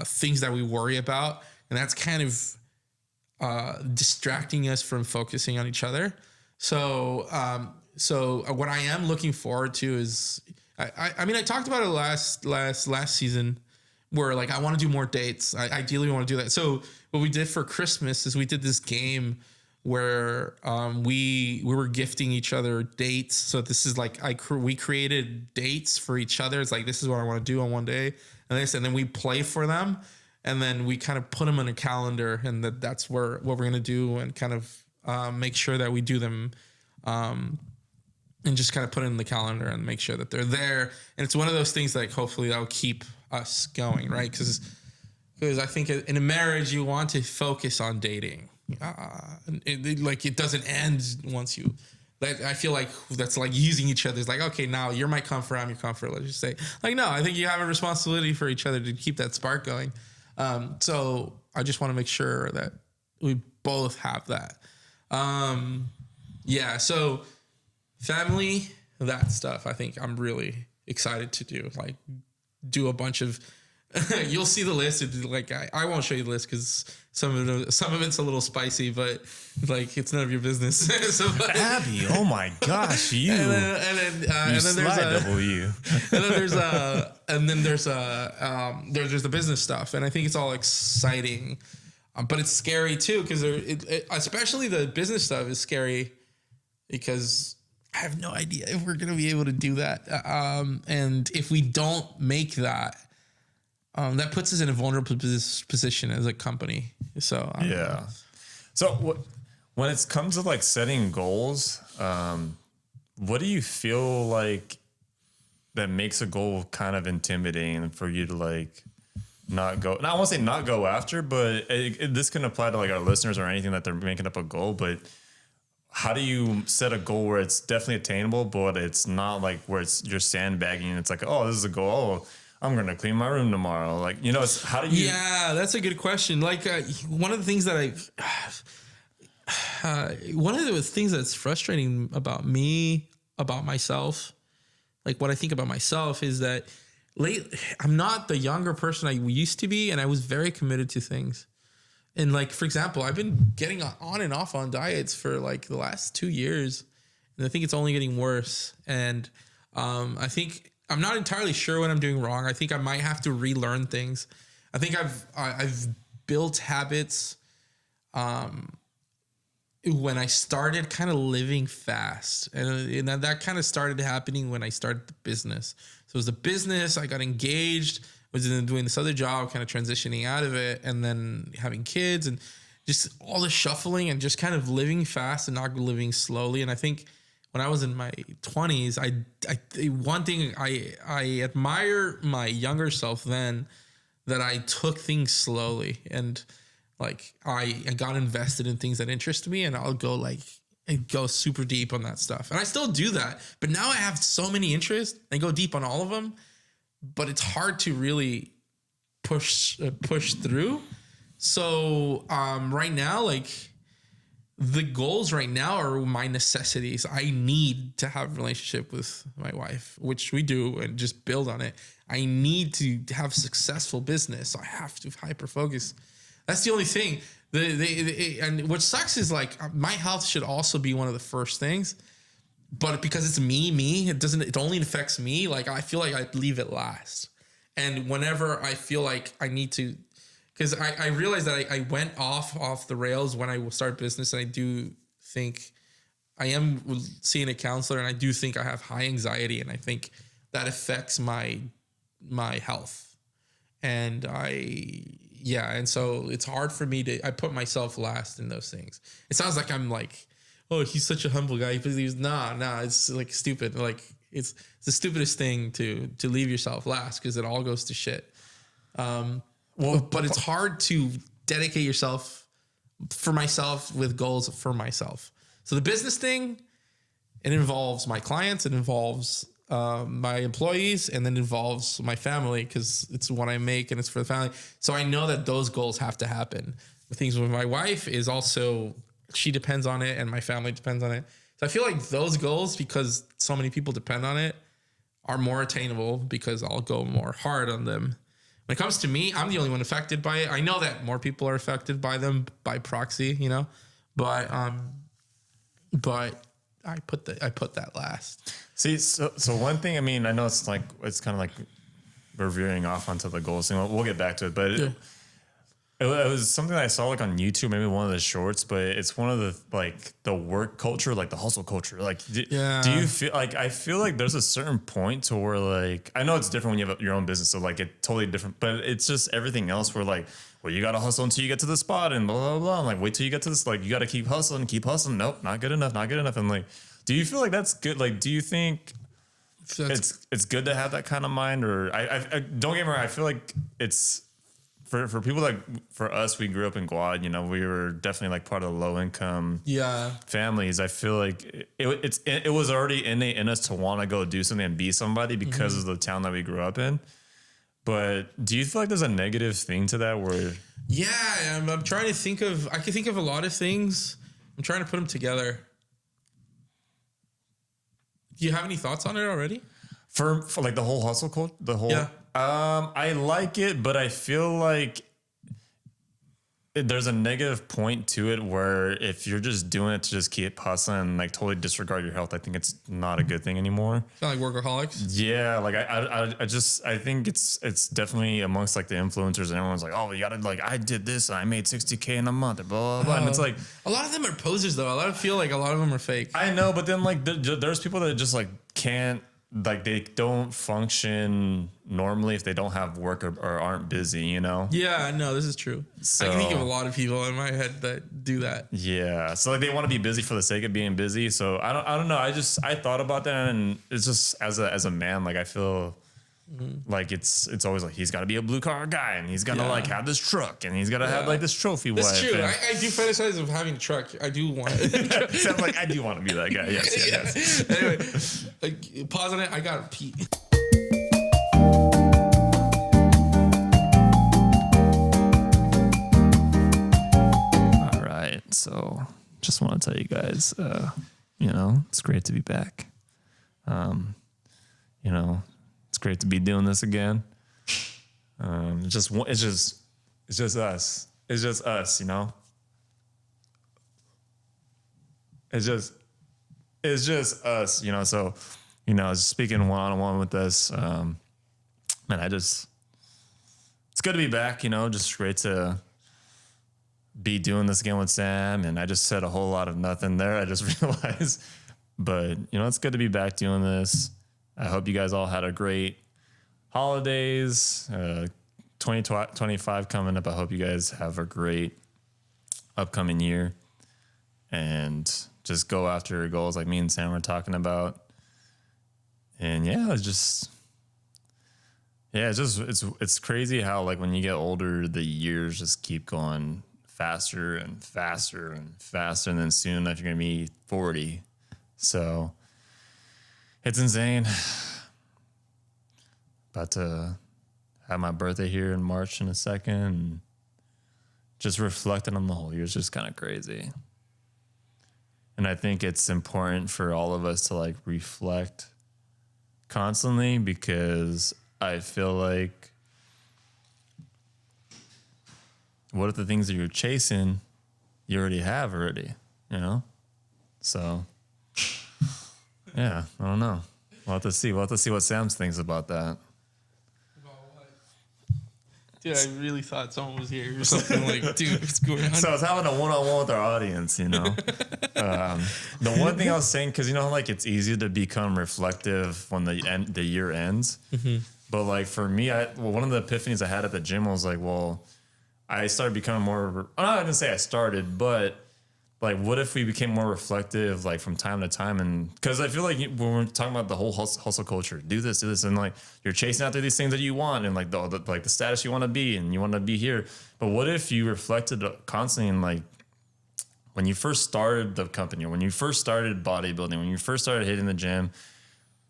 things that we worry about, and that's kind of distracting us from focusing on each other. So what I am looking forward to is, I mean, I talked about it last season, where like I want to do more dates. I ideally want to do that. So what we did for Christmas is we did this game where we were gifting each other dates. So this is like we created dates for each other. It's like, this is what I want to do on one day, and then we play for them, and then we kind of put them on a calendar, and that's what we're gonna do, and kind of make sure that we do them. And just kind of put it in the calendar and make sure that they're there. And it's one of those things that like, hopefully that will keep us going, right? Because I think in a marriage, you want to focus on dating. It doesn't end once you, like, I feel like that's like using each other. It's like, okay, now you're my comfort, I'm your comfort. Let's just say, like, no, I think you have a responsibility for each other to keep that spark going. So I just want to make sure that we both have that. Yeah. So family, that stuff, I think I'm really excited to do. Like, do a bunch of. You'll see the list. Like, I won't show you the list because some of it's a little spicy, but like, it's none of your business. So, Abby, oh my gosh, you. And then there's there's the business stuff, and I think it's all exciting, but it's scary too, because especially the business stuff is scary because I have no idea if we're going to be able to do that. And if we don't make that, that puts us in a vulnerable position as a company. So, yeah. So when it comes to like setting goals, what do you feel like that makes a goal kind of intimidating for you to like not go? And I won't say not go after, but this can apply to like our listeners or anything that they're making up a goal, but how do you set a goal where it's definitely attainable, but it's not like where you're sandbagging and it's like, oh, this is a goal. Oh, I'm going to clean my room tomorrow. Like, you know, it's how do you? Yeah, that's a good question. Like one of the things that one of the things that's frustrating about me, about myself, like what I think about myself is that I'm not the younger person I used to be. And I was very committed to things. And like, for example, I've been getting on and off on diets for like the last 2 years, and I think it's only getting worse. And I think I'm not entirely sure what I'm doing wrong. I think I might have to relearn things. I think I've built habits when I started kind of living fast, and that kind of started happening when I started the business. So it was the business. I got engaged. Was doing this other job, kind of transitioning out of it, and then having kids, and just all the shuffling and just kind of living fast and not living slowly. And I think when I was in my 20s, one thing I admire my younger self then, that I took things slowly, and like I got invested in things that interest me, and I'll go super deep on that stuff. And I still do that, but now I have so many interests and go deep on all of them. But it's hard to really push through. So right now, like the goals right now are my necessities. I need to have a relationship with my wife, which we do, and just build on it. I need to have successful business. So I have to hyper focus. That's the only thing. And what sucks is like my health should also be one of the first things. But because it's me, it only affects me. Like, I feel like I leave it last. And whenever I feel like I need to, because I realized that I went off the rails when I will start business. And I do think I am seeing a counselor, and I do think I have high anxiety, and I think that affects my health. And yeah. And so it's hard for me I put myself last in those things. It sounds like I'm like, oh, he's such a humble guy. He believes, nah, it's like stupid. Like it's the stupidest thing to leave yourself last because it all goes to shit. But it's hard to dedicate yourself for myself with goals for myself. So the business thing, it involves my clients, it involves my employees, and then involves my family because it's what I make and it's for the family. So I know that those goals have to happen. The things with my wife is also, she depends on it and my family depends on it. So I feel like those goals, because so many people depend on it, are more attainable because I'll go more hard on them. When it comes to me, I'm the only one affected by it. I know that more people are affected by them by proxy, you know, but I put that last. See, so one thing, I mean, I know it's kind of like we're veering off onto the goals thing. We'll get back to it, but it was something that I saw like on YouTube, maybe one of the shorts, but it's one of the like the work culture, like the hustle culture. Like, do you feel like, I feel like there's a certain point to where like, I know it's different when you have your own business. So like it's totally different, but it's just everything else where like, well, you got to hustle until you get to the spot and blah, blah, blah. And like, wait till you get to this, like you got to keep hustling. Nope, not good enough. And like, do you feel like that's good? Like, do you think it's good to have that kind of mind? Or I don't get me wrong. I feel like it's, for people like for us, we grew up in Guad, you know, we were definitely like part of the low income families. I feel like it was already innate in us to want to go do something and be somebody because of the town that we grew up in. But do you feel like there's a negative thing to that where? Yeah, I'm trying to think of, I can think of a lot of things. I'm trying to put them together. Do you have any thoughts on it already? For like the whole hustle code, I like it, but I feel like there's a negative point to it where if you're just doing it to just keep hustling and like totally disregard your health, I think it's not a good thing anymore. Sound like workaholics? Yeah, like I think it's definitely amongst like the influencers and everyone's like, oh, you gotta like, I did this and I made $60K in a month, blah, blah, blah. And it's like a lot of them are posers though. I feel like a lot of them are fake. I know, but then like there's people that just like can't, like they don't function normally if they don't have work or aren't busy, you know? Yeah, no, this is true. So, I can think of a lot of people in my head that do that. Yeah. So like they want to be busy for the sake of being busy. So I don't know. I thought about that, and it's just as a man, like I feel like it's always like he's got to be a blue collar guy and he's got to like have this truck and he's got to have like this trophy wife. That's true. I do fetishize of having a truck. I do want it. Sounds like I do want to be that guy. Yes. Anyway, pause on it. I got to pee. All right. So just want to tell you guys, you know, it's great to be back. You know, it's great to be doing this again. It's just us. It's just us, you know. It's just us, you know. So, you know, speaking one-on-one with us, man, it's good to be back, you know. Just great to be doing this again with Sam. And I just said a whole lot of nothing there. I just realized, but you know, it's good to be back doing this. I hope you guys all had a great holidays. 2025 coming up. I hope you guys have a great upcoming year and just go after your goals like me and Sam were talking about. And yeah, it's crazy how like when you get older, the years just keep going faster and faster and faster. And then soon enough, you're going to be 40. So it's insane. About to have my birthday here in March in a second. And just reflecting on the whole year is just kind of crazy. And I think it's important for all of us to like reflect constantly, because I feel like what if the things that you're chasing, you already have you know? So yeah, I don't know. We'll have to see what Sam thinks about that. Dude, I really thought someone was here or something. Like, dude, what's going on? So I was having a one-on-one with our audience, you know. The one thing I was saying, because you know, like it's easy to become reflective when the year ends. Mm-hmm. But like for me, one of the epiphanies I had at the gym was like, well, I started becoming more. I'm not gonna say I started, but like, what if we became more reflective, like from time to time? And because I feel like when we're talking about the whole hustle culture, do this, and like you're chasing after these things that you want, and like the status you want to be, and you want to be here. But what if you reflected constantly, and like when you first started the company, when you first started bodybuilding, when you first started hitting the gym,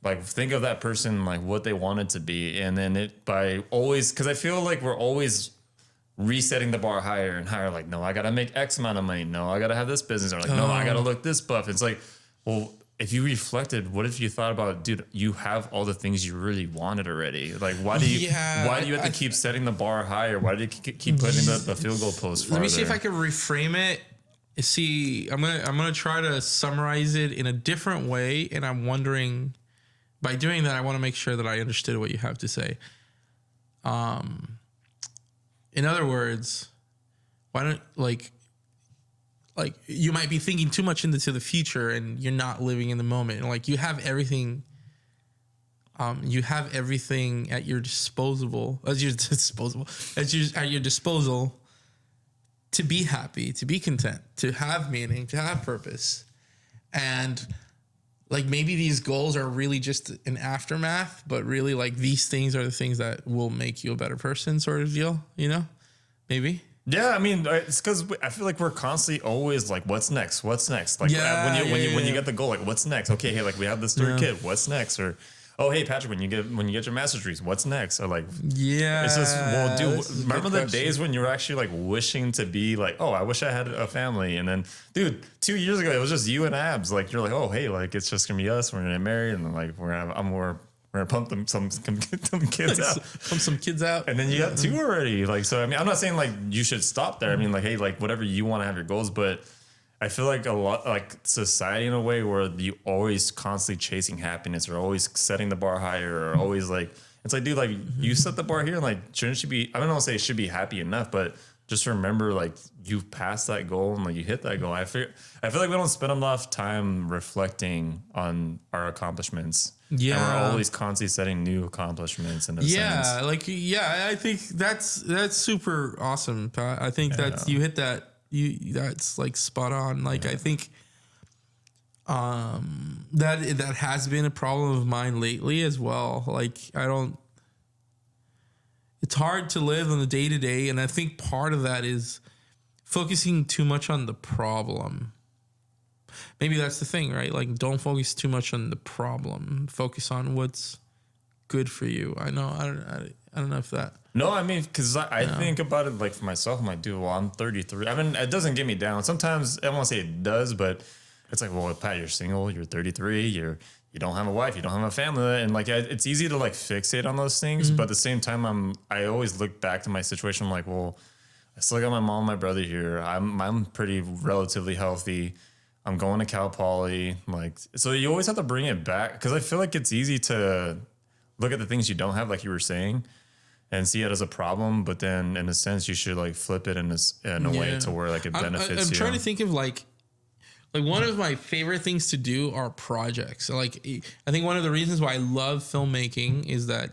like think of that person, like what they wanted to be, and then it by always, because I feel like we're always resetting the bar higher and higher. Like, no, I got to make X amount of money. No, I got to have this business. Or like, no, I got to look this buff. It's like, well, if you reflected, what if you thought about, dude, you have all the things you really wanted already. Like, why do you have to keep setting the bar higher? Why do you keep putting the field goal post farther? Let me see if I can reframe it. See, I'm gonna try to summarize it in a different way, and I'm wondering, by doing that, I want to make sure that I understood what you have to say. In other words, why don't like you might be thinking too much into the future and you're not living in the moment. And like you have everything at your disposal to be happy, to be content, to have meaning, to have purpose. And like maybe these goals are really just an aftermath, but really like these things are the things that will make you a better person, sort of deal, you know? Maybe. Yeah, I mean, it's because I feel like we're constantly always like, what's next? What's next? Like when you get the goal, like what's next? Okay, hey, like we have this third kid. What's next? Or oh, hey, Patrick, when you get your master's degrees, what's next? Or like, it's just, well, dude, remember the days when you were actually like wishing to be like, oh, I wish I had a family, and then, dude, 2 years ago it was just you and Abs. Like you're like, oh, hey, like it's just gonna be us. We're gonna get married, and then like we're gonna pump some kids out. Pump some kids out. And then you got two already. Like, so I mean, I'm not saying like you should stop there. I mean, like, hey, like whatever you want to have your goals, but I feel like a lot like society in a way where you always constantly chasing happiness or always setting the bar higher or always like, it's like, dude, like you set the bar here and like, shouldn't you be, I don't know, say it should be happy enough, but just remember like you've passed that goal and like you hit that goal. I feel like we don't spend enough time reflecting on our accomplishments. Yeah. And we're always constantly setting new accomplishments in a sense. I think that's super awesome, Pat. I think that's you hit that. That's like spot on. Like I think that has been a problem of mine lately as well. Like it's hard to live on the day to day, and I think part of that is focusing too much on the problem. Maybe that's the thing, right? Like don't focus too much on the problem. Focus on what's good for you. I know. I don't know if that. No, I mean, because I think about it like for myself. I'm like, dude, well, I'm 33. I mean, it doesn't get me down. Sometimes I won't say it does, but it's like, well, Pat, you're single, you're 33, you don't have a wife, you don't have a family, and like it's easy to like fixate on those things. But at the same time, I always look back to my situation. I'm like, well, I still got my mom, and my brother here. I'm pretty relatively healthy. I'm going to Cal Poly, like, so you always have to bring it back because I feel like it's easy to look at the things you don't have, like you were saying, and see it as a problem, but then in a sense you should like flip it in a way to where like it benefits you. I'm trying to think of like one of my favorite things to do are projects. So like I think one of the reasons why I love filmmaking is that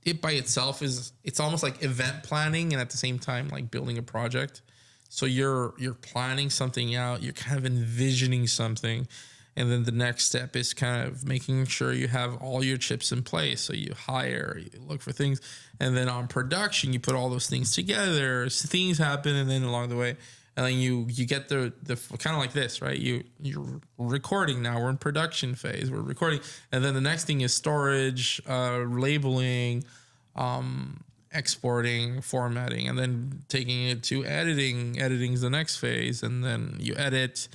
it by itself it's almost like event planning and at the same time like building a project. So you're planning something out, you're kind of envisioning something. And then the next step is kind of making sure you have all your chips in place. So you hire, you look for things. And then on production, you put all those things together. So things happen. And then along the way, and then you get the kind of like this, right? You're recording now. We're in production phase. We're recording. And then the next thing is storage, labeling, exporting, formatting, and then taking it to editing. Editing is the next phase. And then you edit.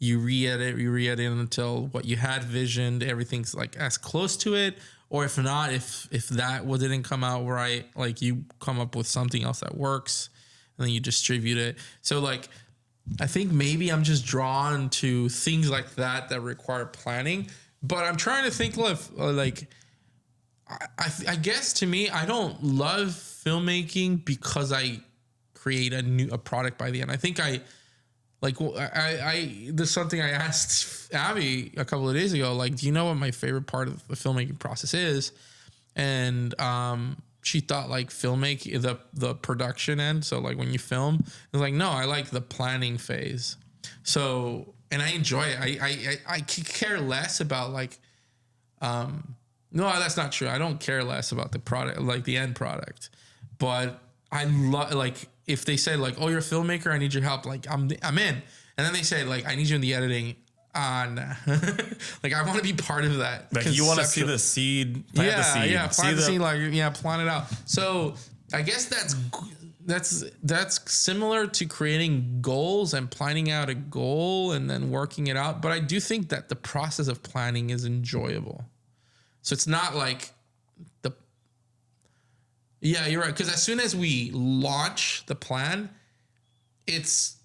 You re-edit until what you had visioned, everything's like as close to it. Or if not, if that didn't come out right, like you come up with something else that works and then you distribute it. So like, I think maybe I'm just drawn to things like that require planning, but I'm trying to think of like, I guess to me, I don't love filmmaking because I create a product by the end. I think there's something I asked Abby a couple of days ago. Like, do you know what my favorite part of the filmmaking process is? And she thought like the production end. So like when you film, it's like, no, I like the planning phase. So, and I enjoy it. I care less about like, no, that's not true. I don't care less about the product, like the end product, but I love, like, if they say like, oh, you're a filmmaker, I need your help. Like I'm in. And then they say like, I need you in the editing. Nah. Like I want to be part of that. Like you want to see the seed, plant the seed. Plant the seed, like plan it out. So I guess that's similar to creating goals and planning out a goal and then working it out. But I do think that the process of planning is enjoyable. So it's not like you're right. Because as soon as we launch the plan, it's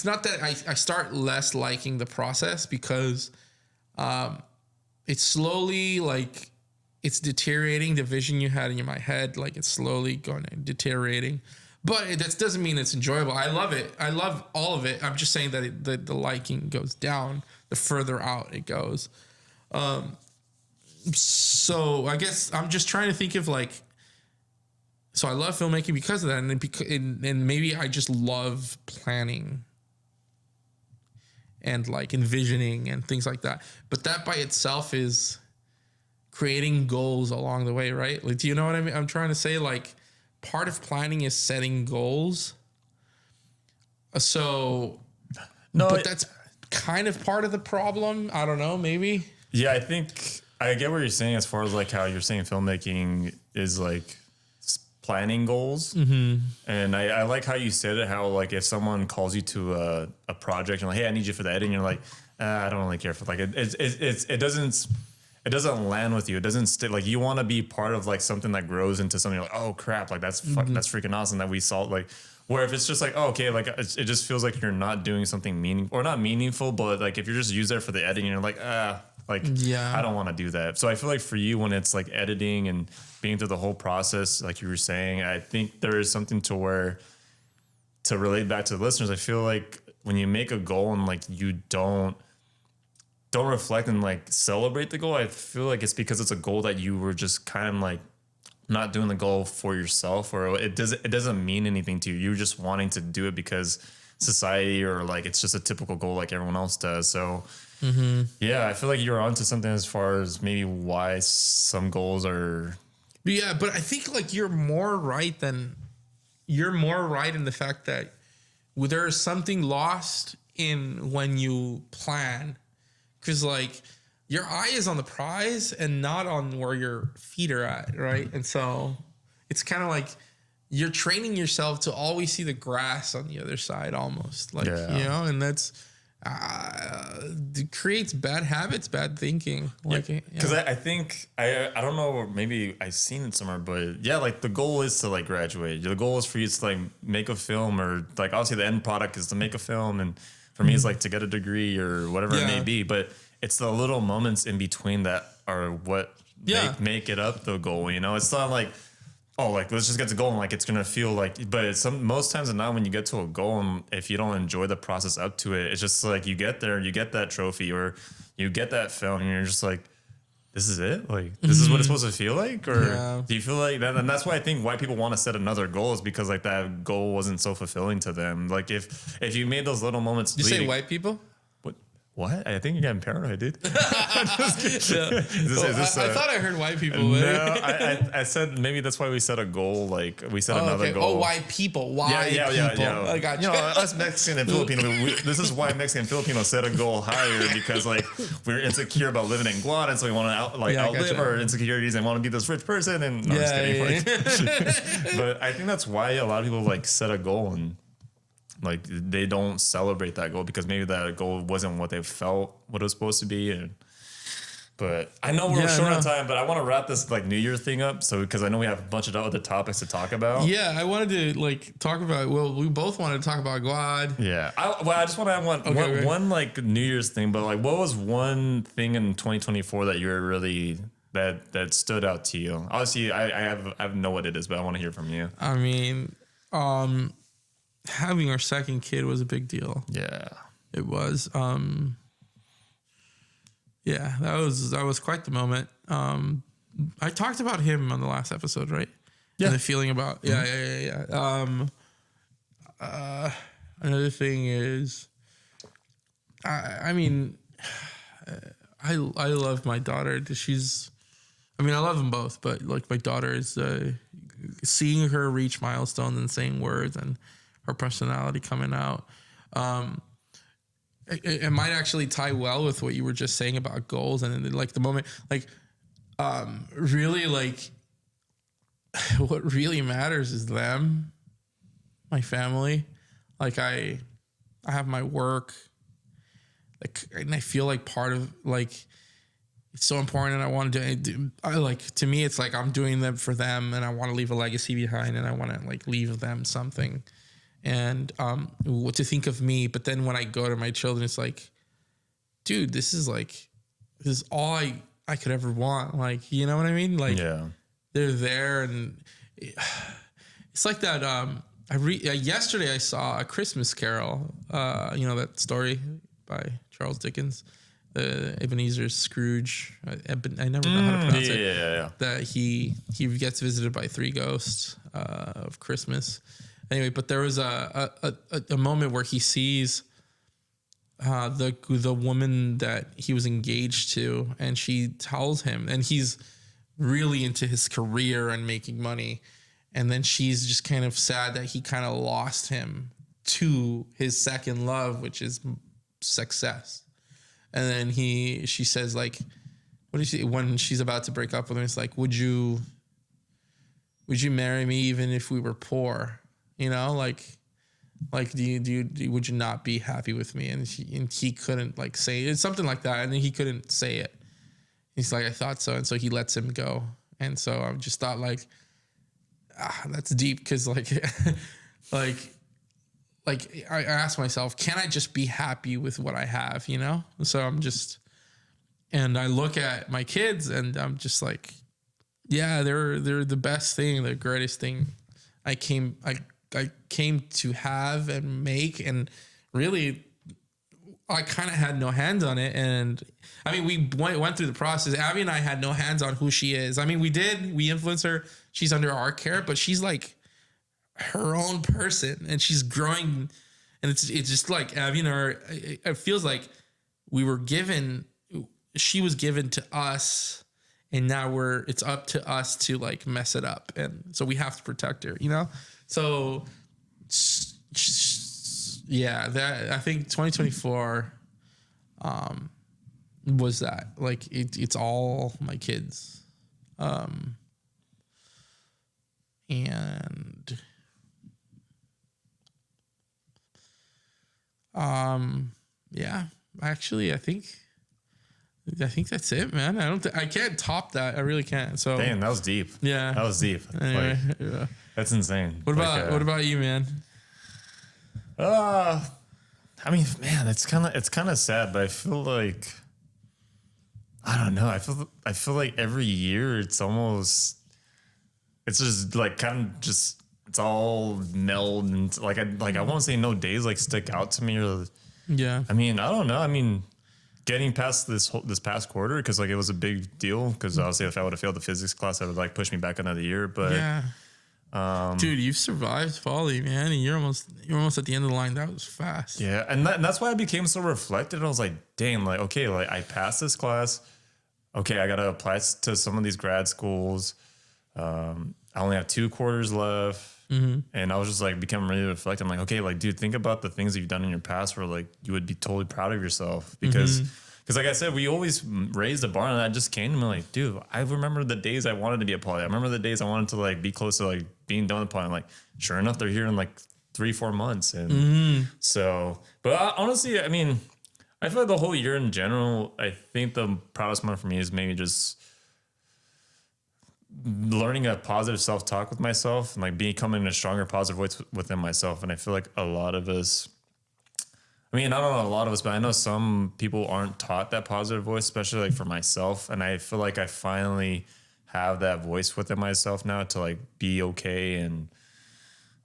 not that I start less liking the process because it's slowly like it's deteriorating. The vision you had in my head, like it's slowly going deteriorating. But that doesn't mean it's enjoyable. I love it. I love all of it. I'm just saying that the liking goes down the further out it goes. So I guess I'm just trying to think of like, so I love filmmaking because of that, and maybe I just love planning and like envisioning and things like that. But that by itself is creating goals along the way, right? Like, do you know what I mean? I'm trying to say like part of planning is setting goals. So, no, but that's kind of part of the problem. I don't know, maybe. Yeah, I think I get what you're saying as far as like how you're saying filmmaking is like planning goals. Mm-hmm. And I like how you said it, how like if someone calls you to a project and like, hey, I need you for the editing, you're like, I don't really care for like it doesn't land with you. It doesn't stay, like you want to be part of like something that grows into something like, oh crap, like that's that's freaking awesome that we saw. Like where if it's just like, oh, okay, like it just feels like you're not doing something not meaningful, but like if you're just used there for the editing, you're like, I don't want to do that. So I feel like for you, when it's like editing and being through the whole process, like you were saying, I think there is something to relate back to the listeners. I feel like when you make a goal and like you don't reflect and like celebrate the goal, I feel like it's because it's a goal that you were just kind of like not doing the goal for yourself, or it doesn't mean anything to you. You're just wanting to do it because society, or like it's just a typical goal like everyone else does. So yeah, I feel like you're onto something as far as maybe why some goals are. Yeah, but I think like you're more right in the fact that there's something lost in when you plan, because like your eye is on the prize and not on where your feet are at, right? And so it's kind of like you're training yourself to always see the grass on the other side, almost like and that's. It creates bad habits, bad thinking. Like, because I think I don't know, or maybe I've seen it somewhere, but yeah, like the goal is to like graduate. The goal is for you to like make a film, or like obviously the end product is to make a film, and for me it's like to get a degree or whatever it may be. But it's the little moments in between that are what make it up the goal. You know, it's not like, oh, like let's just get to goal and like it's gonna feel like, but it's most times than not when you get to a goal and if you don't enjoy the process up to it, it's just like you get there, you get that trophy or you get that film and you're just like, this is it? Like this is what it's supposed to feel like? Or do you feel like that? And that's why I think why people want to set another goal is because like that goal wasn't so fulfilling to them. Like if you made those little moments. You say white people? What? I think you're getting paranoid, dude. I thought I heard white people. No, I said maybe that's why we set a goal. Like we set another goal. Oh, white people. Why people? Yeah. I got you. You know, us Mexican and Filipino. This is why Mexican and Filipino set a goal higher because like we're insecure about living in Guad, and so we want to outlive our insecurities and want to be this rich person. And no, I'm just kidding. But I think that's why a lot of people like set a goal and. Like they don't celebrate that goal because maybe that goal wasn't what they felt what it was supposed to be. But I know we're short on time, but I want to wrap this like New Year thing up. So because I know we have a bunch of other topics to talk about. Yeah, I wanted to like talk about. Well, we both wanted to talk about Guad. Yeah, I just want to have one like New Year's thing. But like, what was one thing in 2024 that you were really that stood out to you? Obviously, I know what it is, but I want to hear from you. I mean, having our second kid was a big deal. Yeah, it was. Yeah, that was quite the moment. I talked about him on the last episode, right? Yeah. And the feeling about yeah. Another thing is, I mean, I love my daughter. I mean, I love them both, but like my daughter is seeing her reach milestones and saying words and her personality coming out. It might actually tie well with what you were just saying about goals and like the moment, like really like what really matters is them, my family. Like I have my work, like, and I feel like part of like it's so important, and I want to do. I like to me, it's like I'm doing them for them, and I want to leave a legacy behind, and I want to like leave them something, and what to think of me. But then when I go to my children, it's like, dude, this is all I could ever want. Like, you know what I mean? Like, Yeah. they're there, and it's like that. Yesterday I saw A Christmas Carol. You know that story by Charles Dickens, Ebenezer Scrooge. I never know how to pronounce it. Yeah. That he gets visited by three ghosts of Christmas. Anyway, but there was a moment where he sees the woman that he was engaged to, and she tells him, and he's really into his career and making money, and then she's just kind of sad that he kind of lost him to his second love, which is success. And then she says, like, what is she, when she's about to break up with him, it's like, would you marry me even if we were poor? You know, like would you not be happy with me? And he couldn't like say it, something like that. And then he couldn't say it. He's like, I thought so. And so he lets him go. And so I just thought like, that's deep. Cause like, like I asked myself, can I just be happy with what I have? You know? So and I look at my kids and I'm just like, yeah, they're the best thing, the greatest thing I came to have and make. And really, I kind of had no hands on it. And I mean, we went through the process. Abby and I had no hands on who she is. I mean, we influenced her. She's under our care, but she's like her own person, and she's growing. And it's just like Abby and her, it feels like she was given to us, and now it's up to us to like mess it up. And so we have to protect her, you know? So yeah, that I think 2024 was that. Like it's all my kids. And yeah, actually I think that's it, man. I can't top that. I really can't. So Damn, that was deep. Yeah. That was deep. Anyway, Like, yeah. that's insane. What about you, man? I mean, man, it's kind of sad, but I feel like, I don't know. I feel like every year it's just like kind of just, it's all meld, and like I won't say no days like stick out to me, or Yeah. I mean, I don't know. I mean, getting past this past quarter, because like it was a big deal, because obviously if I would have failed the physics class, that would like push me back another year. But yeah, dude, you've survived Folly, man. And you're almost at the end of the line. That was fast. yeah, and that's why I became so reflective. I was like, damn, like okay, like I passed this class. Okay, I gotta apply to some of these grad schools. I only have 2 quarters left. And I was just like becoming really reflective. I'm like, okay, like dude, think about the things that you've done in your past where like you would be totally proud of yourself, because like I said, we always raised the bar, and that just came to me like, dude, I remember the days I wanted to be a poly. I remember the days I wanted to like be close to like being done with poly. Like sure enough, they're here in like 3-4 months. And so, but honestly, I mean, I feel like the whole year in general, I think the proudest moment for me is maybe just learning a positive self-talk with myself, and like becoming a stronger positive voice within myself. And I feel like a lot of us, I mean, I don't know a lot of us, but I know some people aren't taught that positive voice, especially like for myself. And I feel like I finally have that voice within myself now to like be okay. And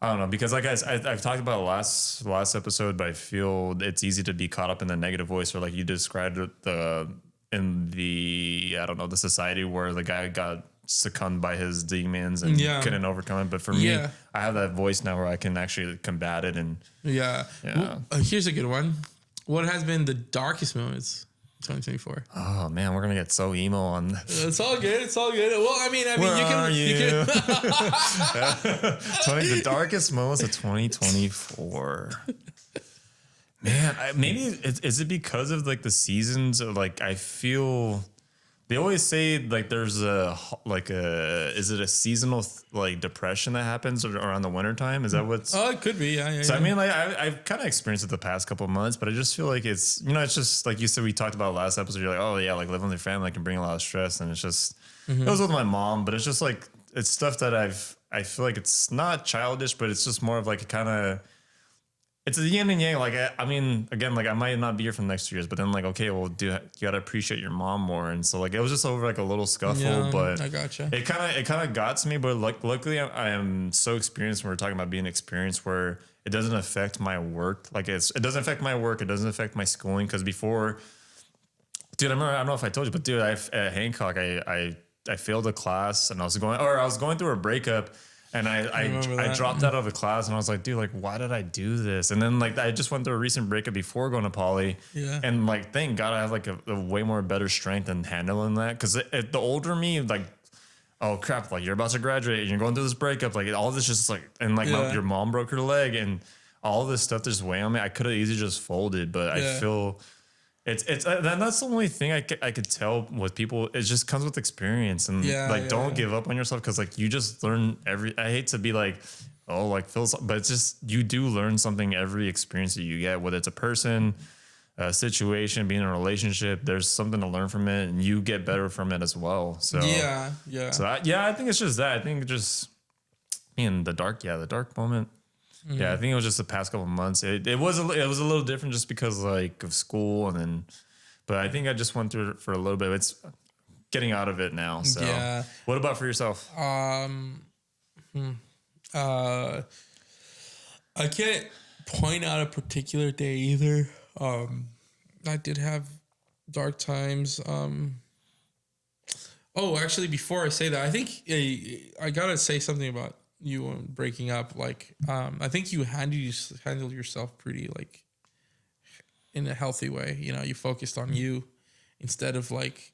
I don't know, because like I've talked about last episode, but I feel it's easy to be caught up in the negative voice, or like you described it, the in the, I don't know, the society where the guy got succumbed by his demons and Yeah. couldn't overcome it. But for me, Yeah. I have that voice now where I can actually combat it. And Yeah. Yeah. Well, here's a good one. What has been the darkest moments 2024? oh man, we're gonna get so emo on. It's all good. It's all good. Well, I mean, Where you are can. you? You can The darkest moments of 2024. Man, maybe is it because of like the seasons? Or like I feel they always say like there's is it a seasonal like depression that happens around the wintertime? Is that what's? Oh, it could be. Yeah. So I mean, like I've kind of experienced it the past couple of months, but I just feel like it's it's just like you said we talked about last episode. You're like, oh yeah, like living with your family can bring a lot of stress, and it's just it was with my mom, but it's just like it's stuff that I feel like it's not childish, but it's just more of like a kind of. It's a yin and yang. Like, I mean, again, like I might not be here for the next 2 years, but then like, okay, well, you got to appreciate your mom more. And so like, it was just over like a little scuffle, Yeah, but I gotcha. it kind of got to me. But like, luckily I am so experienced when we're talking about being experienced where it doesn't affect my work. Like it doesn't affect my work. It doesn't affect my schooling. Cause before, dude, I don't know if I told you, but dude, at Hancock, I failed a class and I was going through a breakup. And I dropped out of the class and I was like, dude, like, why did I do this? And then like, I just went through a recent breakup before going to poly. Yeah. And like, thank God I have like a way more better strength in handling that. Cause the older me, like, oh crap, like you're about to graduate and you're going through this breakup. Like all this just like, and like your mom broke her leg and all this stuff just weigh on me. I could have easily just folded, but I feel it's and that's the only thing I could tell with people. It just comes with experience and don't give up on yourself because like you just learn I hate to be like but it's just you do learn something every experience that you get, whether it's a person, a situation, being in a relationship. There's something to learn from it, and you get better from it as well. So So I think it's just that. I think just in the dark moment. Yeah, I think it was just the past couple of months. It was a little different just because like of school but I think I just went through it for a little bit. It's getting out of it now. So what about for yourself? I can't point out a particular day either. I did have dark times. Actually, before I say that, I think I gotta say something about you breaking up. Like, I think you handled yourself pretty like in a healthy way. You know, you focused on you instead of like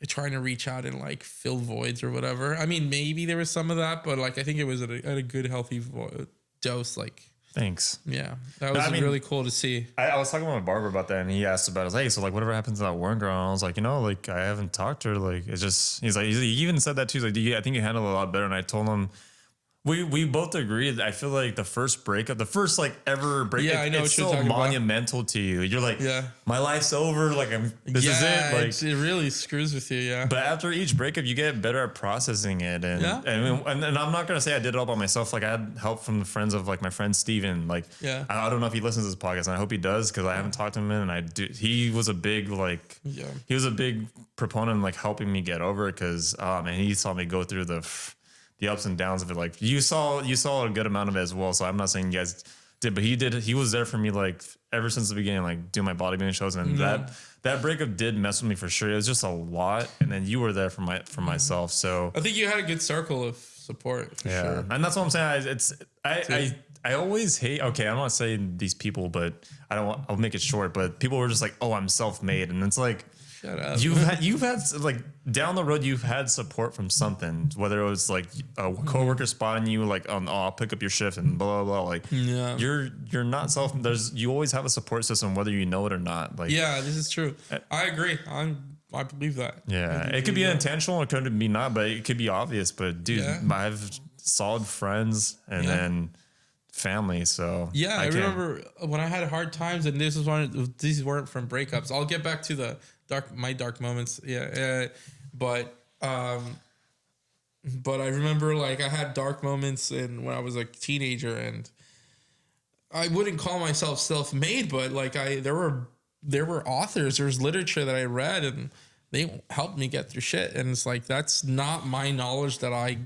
trying to reach out and like fill voids or whatever. I mean, maybe there was some of that, but like I think it was at a good healthy dose. Like, thanks. Yeah, that was really cool to see. I was talking with my barber about that, and he asked about it. I was like, hey, so like whatever happens to that one girl? And I was like, like I haven't talked to her. Like it's just he even said that too. He's like, I think you handled it a lot better. And I told him. We both agreed. I feel like the first like ever breakup, I know it's so monumental to you. You're like, my life's over. Like this is it. Like it really screws with you. Yeah. But after each breakup, you get better at processing it. And and I'm not gonna say I did it all by myself. Like I had help from the friends of like my friend Steven. Like I don't know if he listens to this podcast, and I hope he does because I haven't talked to him in. And he was a big he was a big proponent of, like helping me get over it because he saw me go through the ups and downs of it. Like you saw a good amount of it as well. So I'm not saying you guys did, but he was there for me like ever since the beginning, like doing my bodybuilding shows. And that breakup did mess with me for sure. It was just a lot. And then you were there for myself. So I think you had a good circle of support for sure. And that's what I'm saying. I always hate, I don't want to say these people, but I'll make it short, but people were just like, oh, I'm self-made. And it's like, shut up. You've had like down the road, you've had support from something, whether it was like a coworker spotting you, like I'll pick up your shift and blah, blah, blah. Like you're not you always have a support system, whether you know it or not. Like, this is true. I agree. I believe that. Yeah. It could be intentional. It could be not, but it could be obvious, but dude, I have solid friends and then family. So I remember when I had hard times, and these weren't from breakups. I'll get back to my dark moments. But I remember like I had dark moments when I was like a teenager, and I wouldn't call myself self-made, but like there were authors, there's literature that I read, and they helped me get through shit. And it's like, that's not my knowledge that I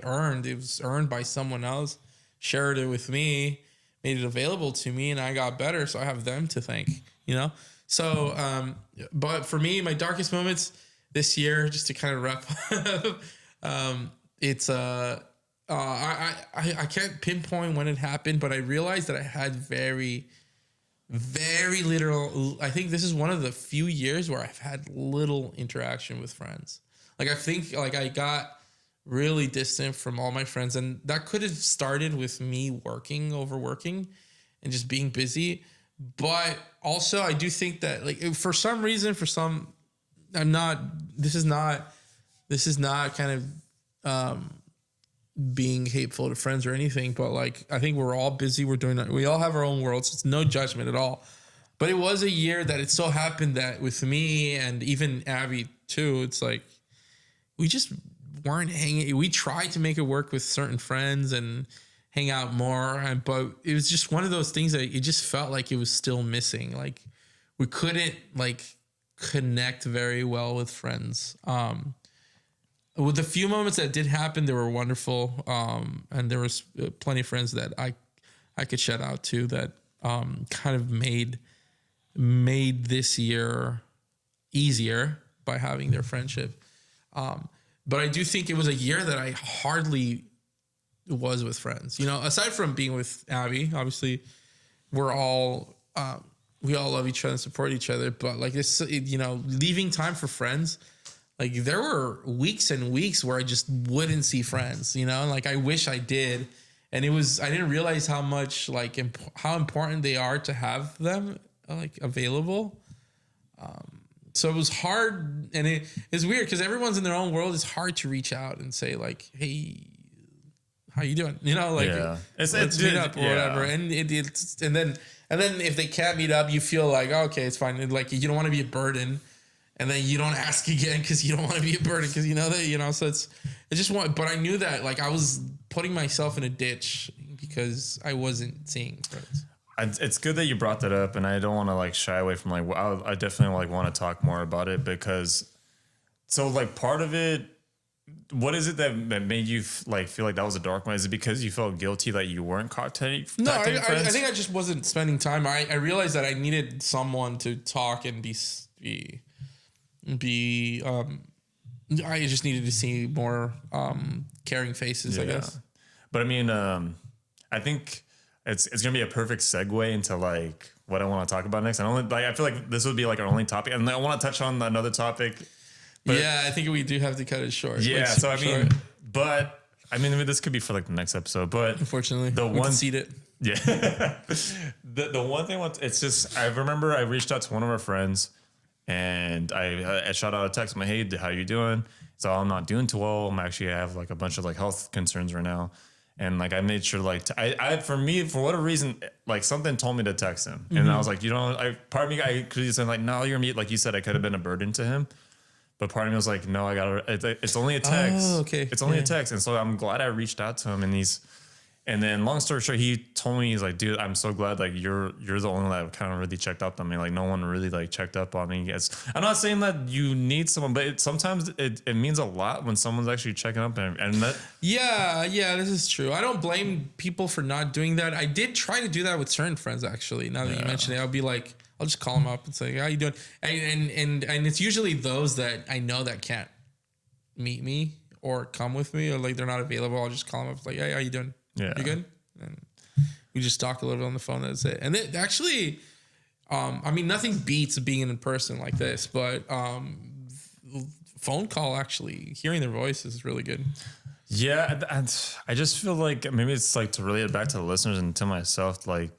earned. It was earned by someone else, shared it with me, made it available to me, and I got better. So I have them to thank. you know? So, but for me, my darkest moments this year, just to kind of wrap up, it's, I can't pinpoint when it happened, but I realized that I had very little. I think this is one of the few years where I've had little interaction with friends. Like I think like I got really distant from all my friends, and that could have started with me overworking and just being busy. But also I do think that like for some reason, I'm not, this is not kind of being hateful to friends or anything, but like I think we're all busy. We all have our own worlds. It's no judgment at all. But it was a year that it so happened that with me and even Abby too, it's like we just weren't hanging. We tried to make it work with certain friends and hang out more, but it was just one of those things that it just felt like it was still missing. Like we couldn't like connect very well with friends. With the few moments that did happen, they were wonderful. And there was plenty of friends that I could shout out to that kind of made this year easier by having their friendship. But I do think it was a year that I hardly was with friends. You know, aside from being with Abby, obviously we're all we all love each other and support each other. But like this, you know, leaving time for friends. Like there were weeks and weeks where I just wouldn't see friends, you know, like I wish I did. And I didn't realize how much like how important they are to have them like available. So it was hard, and it's weird because everyone's in their own world. It's hard to reach out and say like, hey, how you doing? You know, like let's meet up or whatever. And and then if they can't meet up, you feel like, oh, okay, it's fine. Like you don't want to be a burden. And then you don't ask again because you don't want to be a burden because you know that, you know, so it's just one. But I knew that like I was putting myself in a ditch because I wasn't seeing friends. It's good that you brought that up, and I don't want to like shy away from like, I definitely like want to talk more about it because so like part of it, what is it that made you like feel like that was a dark one? Is it because you felt guilty that you weren't contacting friends? I think I just wasn't spending time. I realized that I needed someone to talk and I just needed to see more caring faces, I guess. But I mean, I think it's gonna be a perfect segue into like what I want to talk about next. I feel like this would be like our only topic, and I want to touch on another topic. But yeah, I think we do have to cut it short. Yeah, so I mean, but I mean, this could be for like the next episode. But unfortunately, we concede it. Yeah, the one thing it's just I remember I reached out to one of our friends. And I shot out a text. I'm like, hey, how you doing? So I'm not doing too well. I have like a bunch of like health concerns right now. And like, I made sure like, for whatever reason, like something told me to text him. And I was like, you know, part of me, I could have said like, no, you're me. Like you said, I could have been a burden to him. But part of me was like, no, it's only a text. Oh, okay. It's only a text. And so I'm glad I reached out to him, and then long story short, he told me, he's like, dude, I'm so glad like you're the only one that kind of really checked up on me. Like no one really like checked up on me. I'm not saying that you need someone, but sometimes it means a lot when someone's actually checking up and that. Yeah, this is true. I don't blame people for not doing that. I did try to do that with certain friends actually. Now that you mention it, I'll be like, I'll just call them up and say, how you doing? And it's usually those that I know that can't meet me or come with me or like they're not available. I'll just call them up like, hey, how you doing? Yeah. You good? And we just talk a little bit on the phone. That's it. And it actually, I mean, nothing beats being in person like this, but phone call, actually, hearing their voice is really good. Yeah. And I just feel like maybe it's like to relate it back to the listeners and to myself, like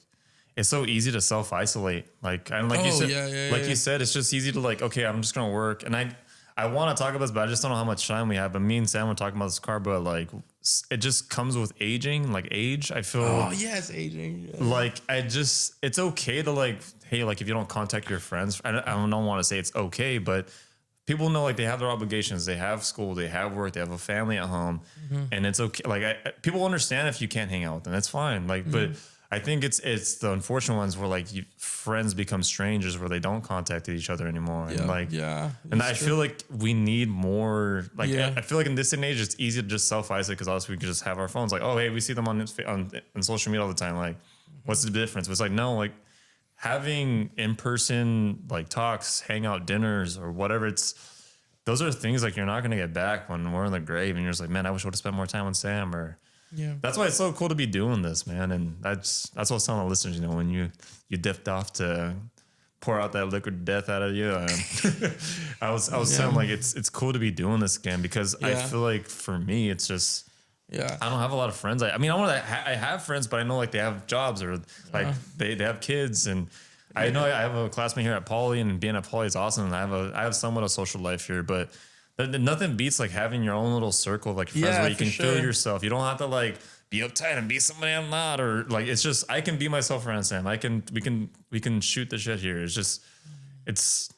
it's so easy to self-isolate. Like, and like you said, you said, it's just easy to like, okay, I'm just going to work. And I want to talk about this, but I just don't know how much time we have. But me and Sam were talking about this car, but like it just comes with aging, like age. I feel. Oh yes, aging. Yeah. Like it's okay to like, hey, like if you don't contact your friends, I don't want to say it's okay, but people know like they have their obligations, they have school, they have work, they have a family at home, and it's okay. Like people understand if you can't hang out with them, that's fine. Like, but I think it's the unfortunate ones where like friends become strangers where they don't contact each other anymore. Yeah, and like, and I feel like we need more. Like, I feel like in this day and age, it's easy to just self-isolate because also we can just have our phones. Like, oh, hey, we see them on social media all the time. Like, what's the difference? But it's like, no, like, having in-person like talks, hangout dinners or whatever, those are things like you're not going to get back when we're in the grave and you're just like, man, I wish I would have spent more time with Sam. Or Yeah. that's why it's so cool to be doing this, man. And that's what I was telling the listeners, you know, when you dipped off to pour out that liquid death out of you. I was saying like, it's cool to be doing this again because I feel like for me, it's just, I don't have a lot of friends. I mean, I have friends, but I know like they have jobs or like they have kids, and I know I have a classmate here at Poly, and being at Poly is awesome. And I have somewhat of social life here, but nothing beats like having your own little circle of like friends where you can feel yourself. You don't have to like be uptight and be somebody I'm not, or like it's just I can be myself around Sam. We can shoot the shit here. It's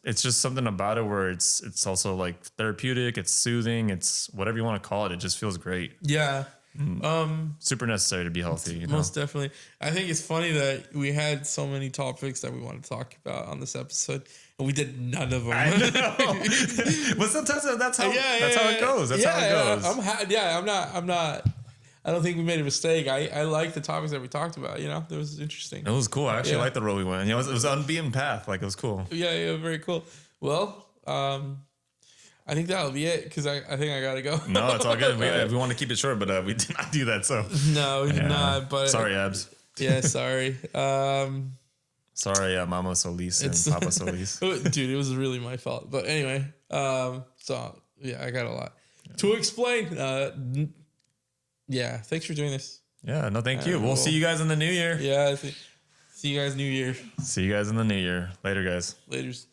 just something about it where it's also like therapeutic, it's soothing, it's whatever you want to call it. It just feels great. Yeah. Super necessary to be healthy. You know? Most definitely. I think it's funny that we had so many topics that we wanted to talk about on this episode, and we did none of them. I know. But sometimes that's how it goes. That's how it goes. I'm not. I don't think we made a mistake. I like the topics that we talked about. You know, it was interesting. It was cool. I actually liked the road we went. You know, it was an unbeaten path. Like it was cool. Yeah, very cool. Well, I think that'll be it because I think I gotta go. No, it's all good. We want to keep it short, but we did not do that. So no, we did not. But sorry, Abs. Yeah, sorry. Sorry, Mama Solis and Papa Solis. Dude, it was really my fault. But anyway, so yeah, I got a lot to explain. Yeah, thanks for doing this. Yeah, no, thank you. We'll see you guys in the new year. Yeah, see you guys new year. See you guys in the new year. Later, guys. Laters.